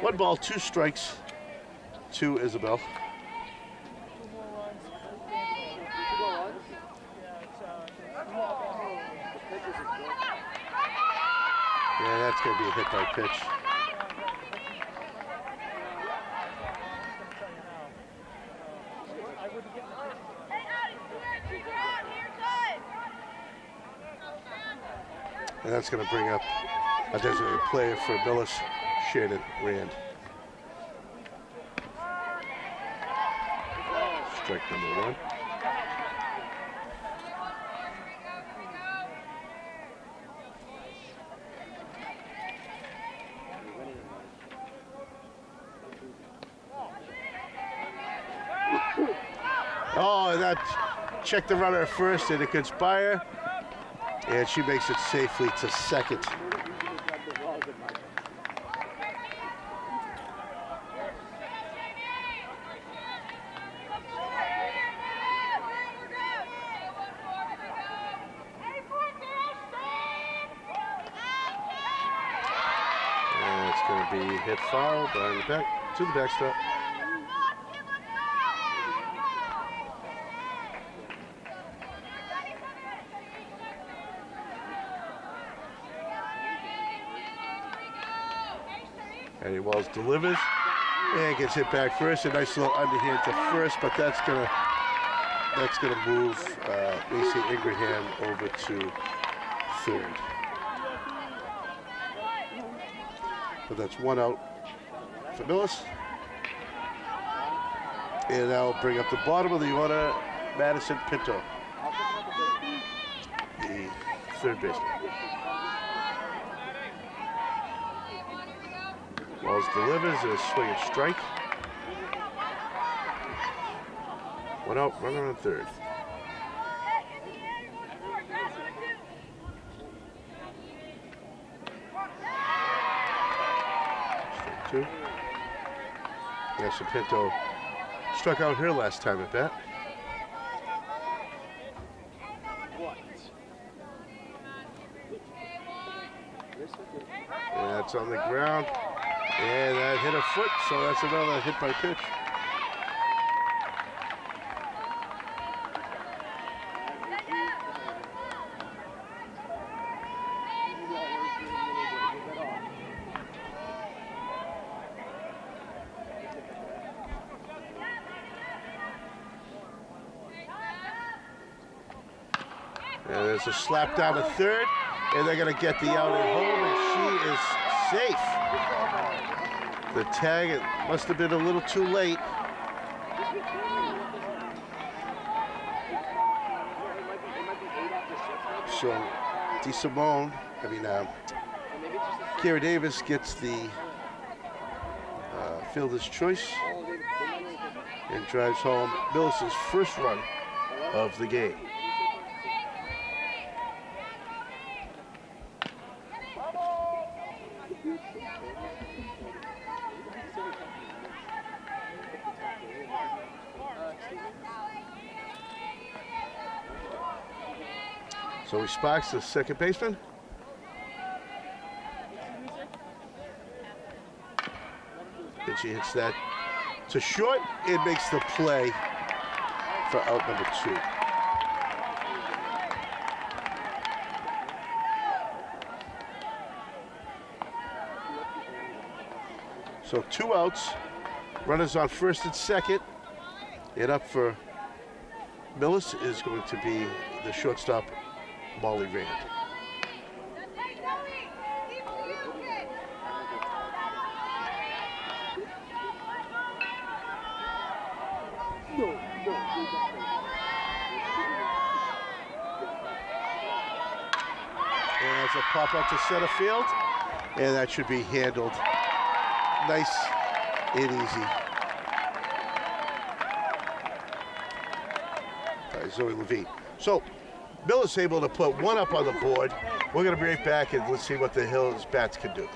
1 ball, 2 strikes to Isabel. Yeah, that's going to be a hit by pitch. And that's going to bring up a designated player for Millis, Shannon Rand. Strike number 1. Oh, and that checked the runner at first, and it could inspire. And she makes it safely to second. And it's going to be hit foul by the back to the backstop. Eddie Walls delivers and gets hit back first. A nice little underhand to first, but that's gonna move Macy Ingraham over to third. But that's 1 out for Millis. And that'll bring up the bottom of the order, Madison Pinto, the third baseman. Walls delivers a swing and strike. 1 out, runner on third. Strike 2. Madison Pinto struck out her last time at bat. And that's on the ground. And that hit a foot, so that's another hit by pitch. And there's a slap down to third, and they're going to get the out at home, and she is safe. The tag, it must have been a little too late. So, Kira Davis gets the fielder's choice and drives home Millis' first run of the game. So he sparks the second baseman. And she hits that to short. It makes the play for out number 2. So 2 outs. Runners on first and second. And up for Millis is going to be the shortstop, Molly Rand. And it's a pop up to center field, and that should be handled nice and easy by Zoe Levine. So, Millis able to put 1 up on the board. We're going to be right back and let's see what the Hills bats can do.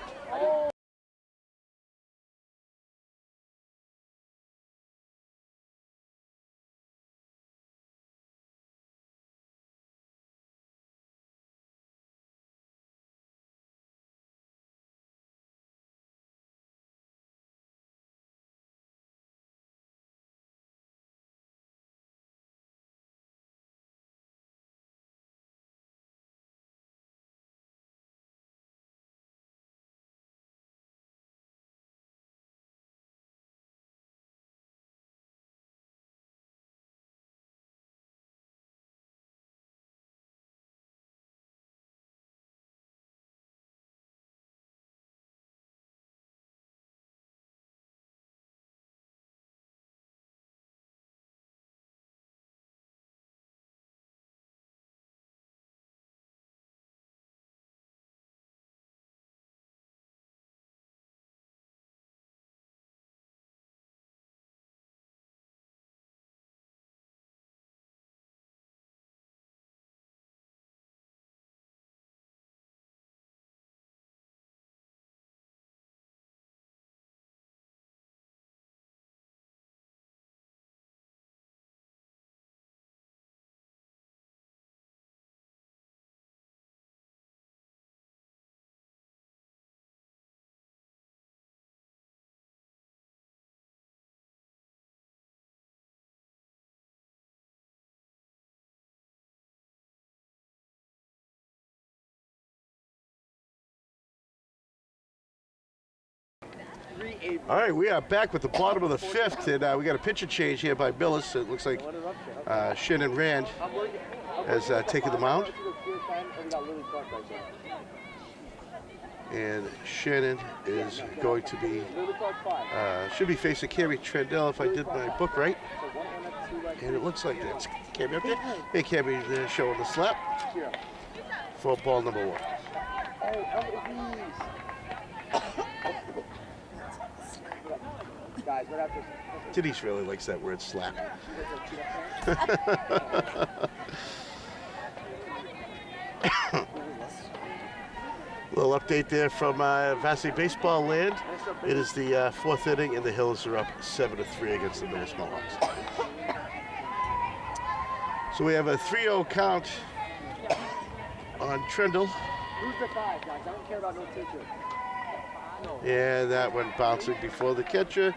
All right, we are back with the bottom of the 5th, and we got a pitcher change here by Millis. It looks like Shannon Rand has taken the mound. And Shannon is going to be, should be facing Cammy Trendell if I did my book right. And it looks like that's Cammy up there. Hey, Cammy showing the slap for ball number 1. Denise really likes that word slap. Little update there from Varsity baseball land. It is the 4th inning, and the Hills are up 7-3 against the Millis Mohawks. So we have a 3-0 count on Trendle. Who's the 5, guys? I don't care about no pitcher. And that went bouncing before the catcher,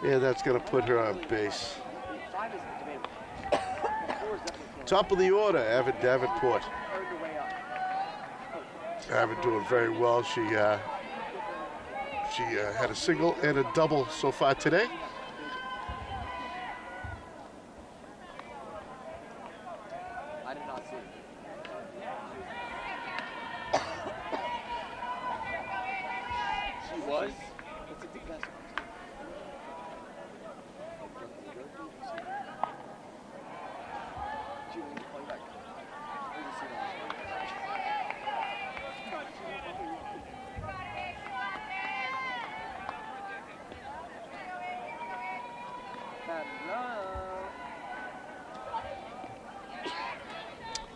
and that's going to put her on base. Top of the order, Evan Davenport. Evan doing very well. She had a single and a double so far today. I did not see it. She was? It's a big mess. She didn't play back. We just see that.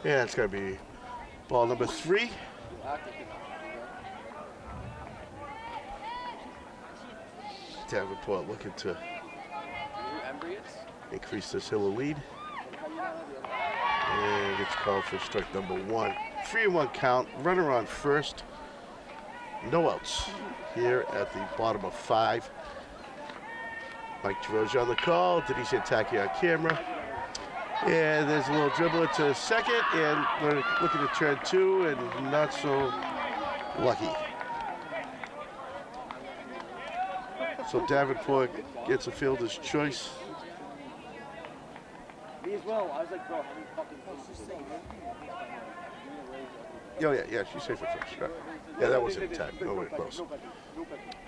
Yeah, it's going to be ball number 3. Davenport looking to increase this Hiller lead. And gets called for strike number 1. 3-1 count, runner on first. No outs here at the bottom of 5. Mike Gerosia on the call, Denise Antaki on camera. And there's a little dribbler to second, and we're looking to turn 2, and not so lucky. So Davenport gets a fielder's choice. Me as well. I was like, bro, how many fucking things is it? Yeah, she's safe at first. Right. Yeah, that wasn't in time. Nowhere close.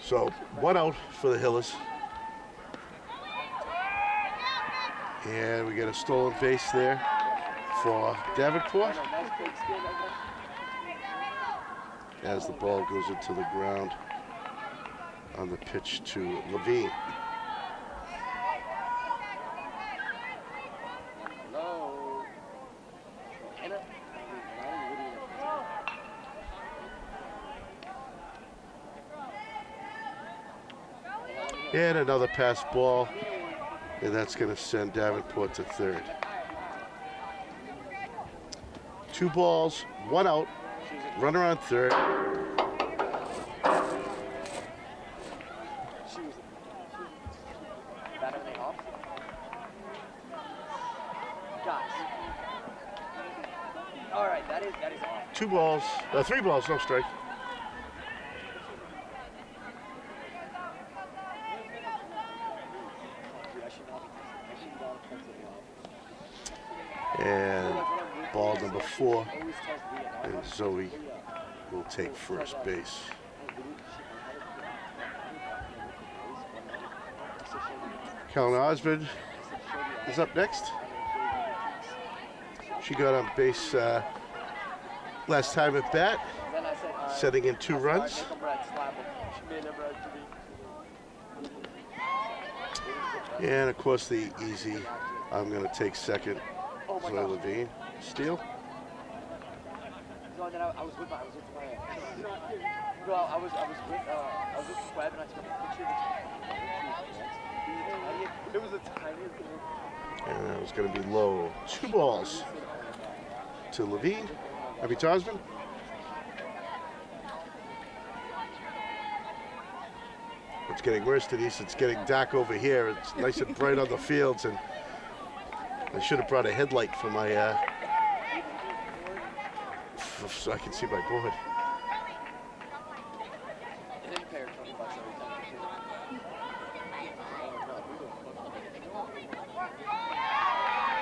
So 1 out for the Hillers. And we get a stolen base there for Davenport. As the ball goes into the ground on the pitch to Levine. And another pass ball, and that's going to send Davenport to third. 2 balls, 1 out, runner on third. All right, that is off. 2 balls, 3 balls, no strike. And ball number 4, and Zoe will take first base. Callan Osmond is up next. She got on base last time at bat, setting in 2 runs. And of course the easy, I'm going to take second, Zoe Levine. Steal. No, then I was with my, bro, I was with Fred and I took a picture of it was the tiniest thing. And that was going to be low. 2 balls to Levine. Osmond. It's getting worse, Denise. It's getting dark over here. It's nice and bright on the fields, and I should have brought a headlight for my, so I can see my board.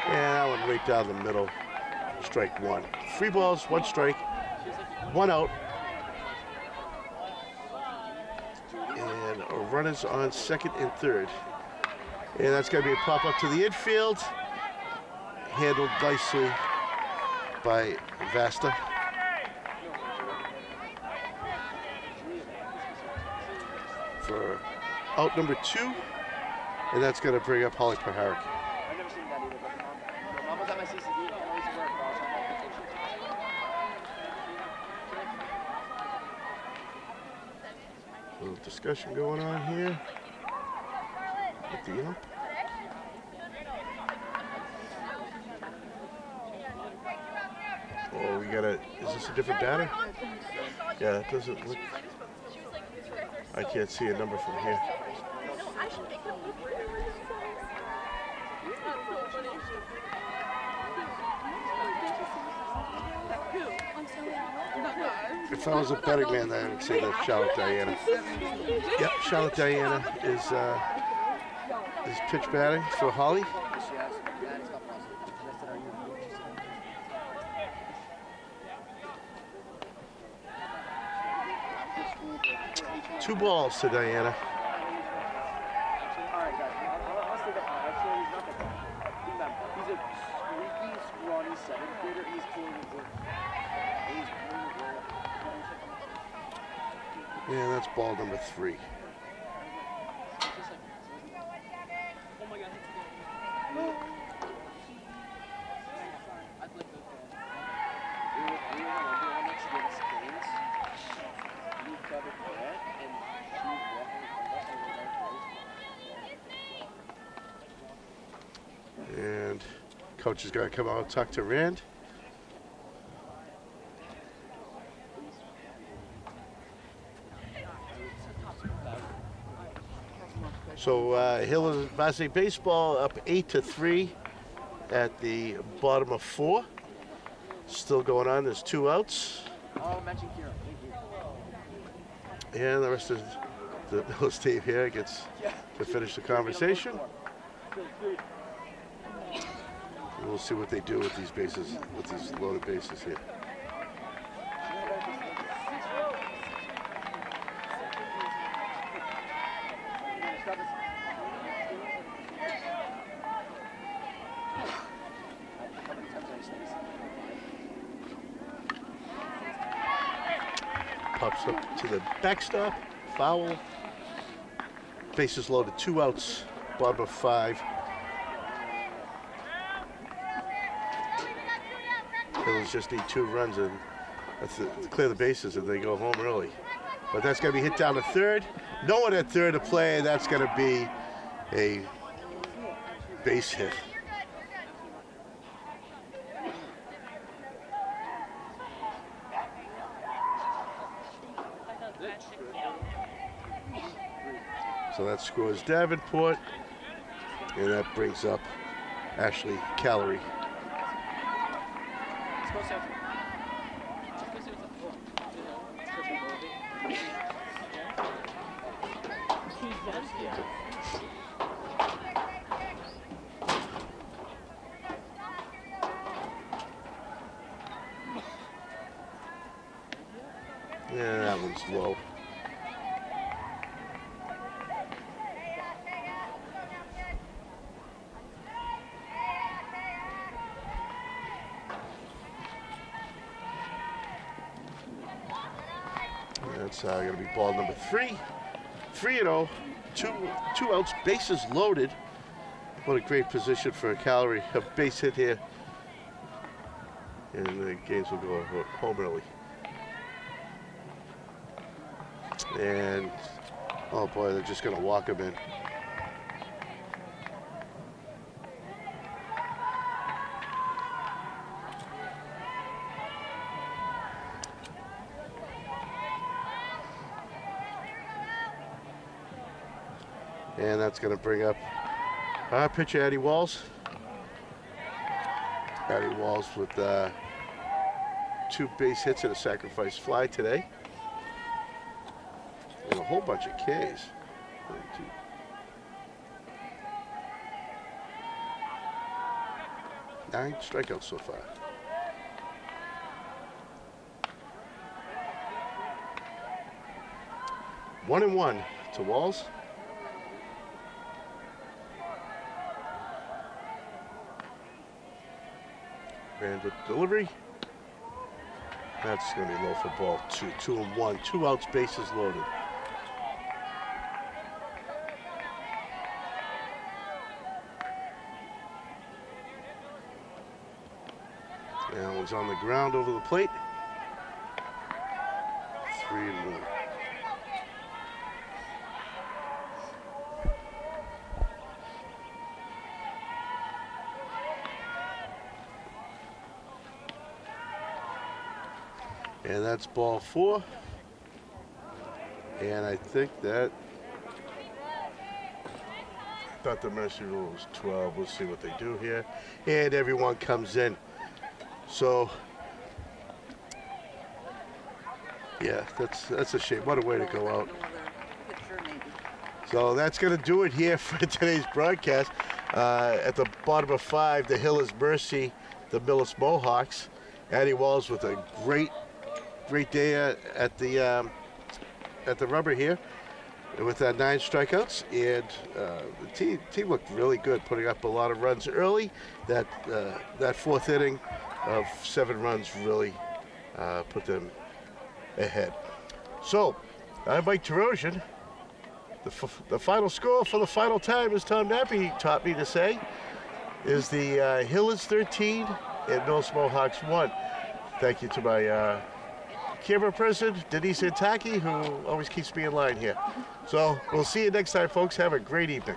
And that one right down the middle. Strike 1. 3 balls, 1 strike, 1 out. And runners on second and third. And that's going to be a pop up to the infield. Handled nicely by Vasta. For out number 2. And that's going to bring up Holly Paharic. I've never seen that either, but Mom was at my CCD. I used to wear a cross on my vacation. A little discussion going on here with the ump. Oh, we got a, is this a different batter? Yeah, it doesn't look, I can't see a number from here. If I was a betting man, I would say that Charlotte Diana. Yep, Charlotte Diana is pitch batting for Holly. Two balls to Diana. Alright, guys, I'll stick up. Actually, he's not that bad. He's a squeaky, scrawny 7th grader. He's cool as Yeah, that's ball number 3. oh my god, And coach is going to come out and talk to Rand. So Hill Varsity baseball up 8-3 at the bottom of 4. Still going on. There's 2 outs. oh, mention Kira. Thank you. And the rest of the Millis team here gets to finish the conversation. We'll see what they do with these bases, with these loaded bases here. Pops up to the backstop, foul. Bases loaded, 2 outs, bottom of 5. Millis just need 2 runs and to clear the bases and they go home early. But that's going to be hit down to third. No one at third to play. That's going to be a base hit. So that scores Davenport, and that brings up Ashley Callery. Yeah, that one's low. That's going to be ball number 3. 3-0, two outs, bases loaded. What a great position for a Callery. A base hit here. And the games will go home early. And, oh boy, they're just going to walk him in. And that's going to bring up our pitcher, Eddie Walls. Eddie Walls with 2 base hits and a sacrifice fly today. And a whole bunch of Ks. 9 strikeouts so far. One and one to Walls. And with delivery, that's going to be low for ball 2. 2 and 1. 2 outs, bases loaded. That one's on the ground over the plate. 3 and 1. And that's ball 4. And I think that, I thought the mercy rule was 12. We'll see what they do here. And everyone comes in. So, yeah, that's a shame. What a way to go out. So that's going to do it here for today's broadcast. At the bottom of 5, the Hillis Mercy, the Millis Mohawks. Eddie Walls with a great day at the rubber here with 9 strikeouts, and the team looked really good, putting up a lot of runs early. That 4th inning of 7 runs really put them ahead. So I'm Mike Terosian. The final score for the final time, as Tom Nappy taught me to say, is the Hillis 13 and Millis Mohawks 1. Thank you to my camera person, Denise Antaki, who always keeps me in line here. So we'll see you next time, folks. Have a great evening.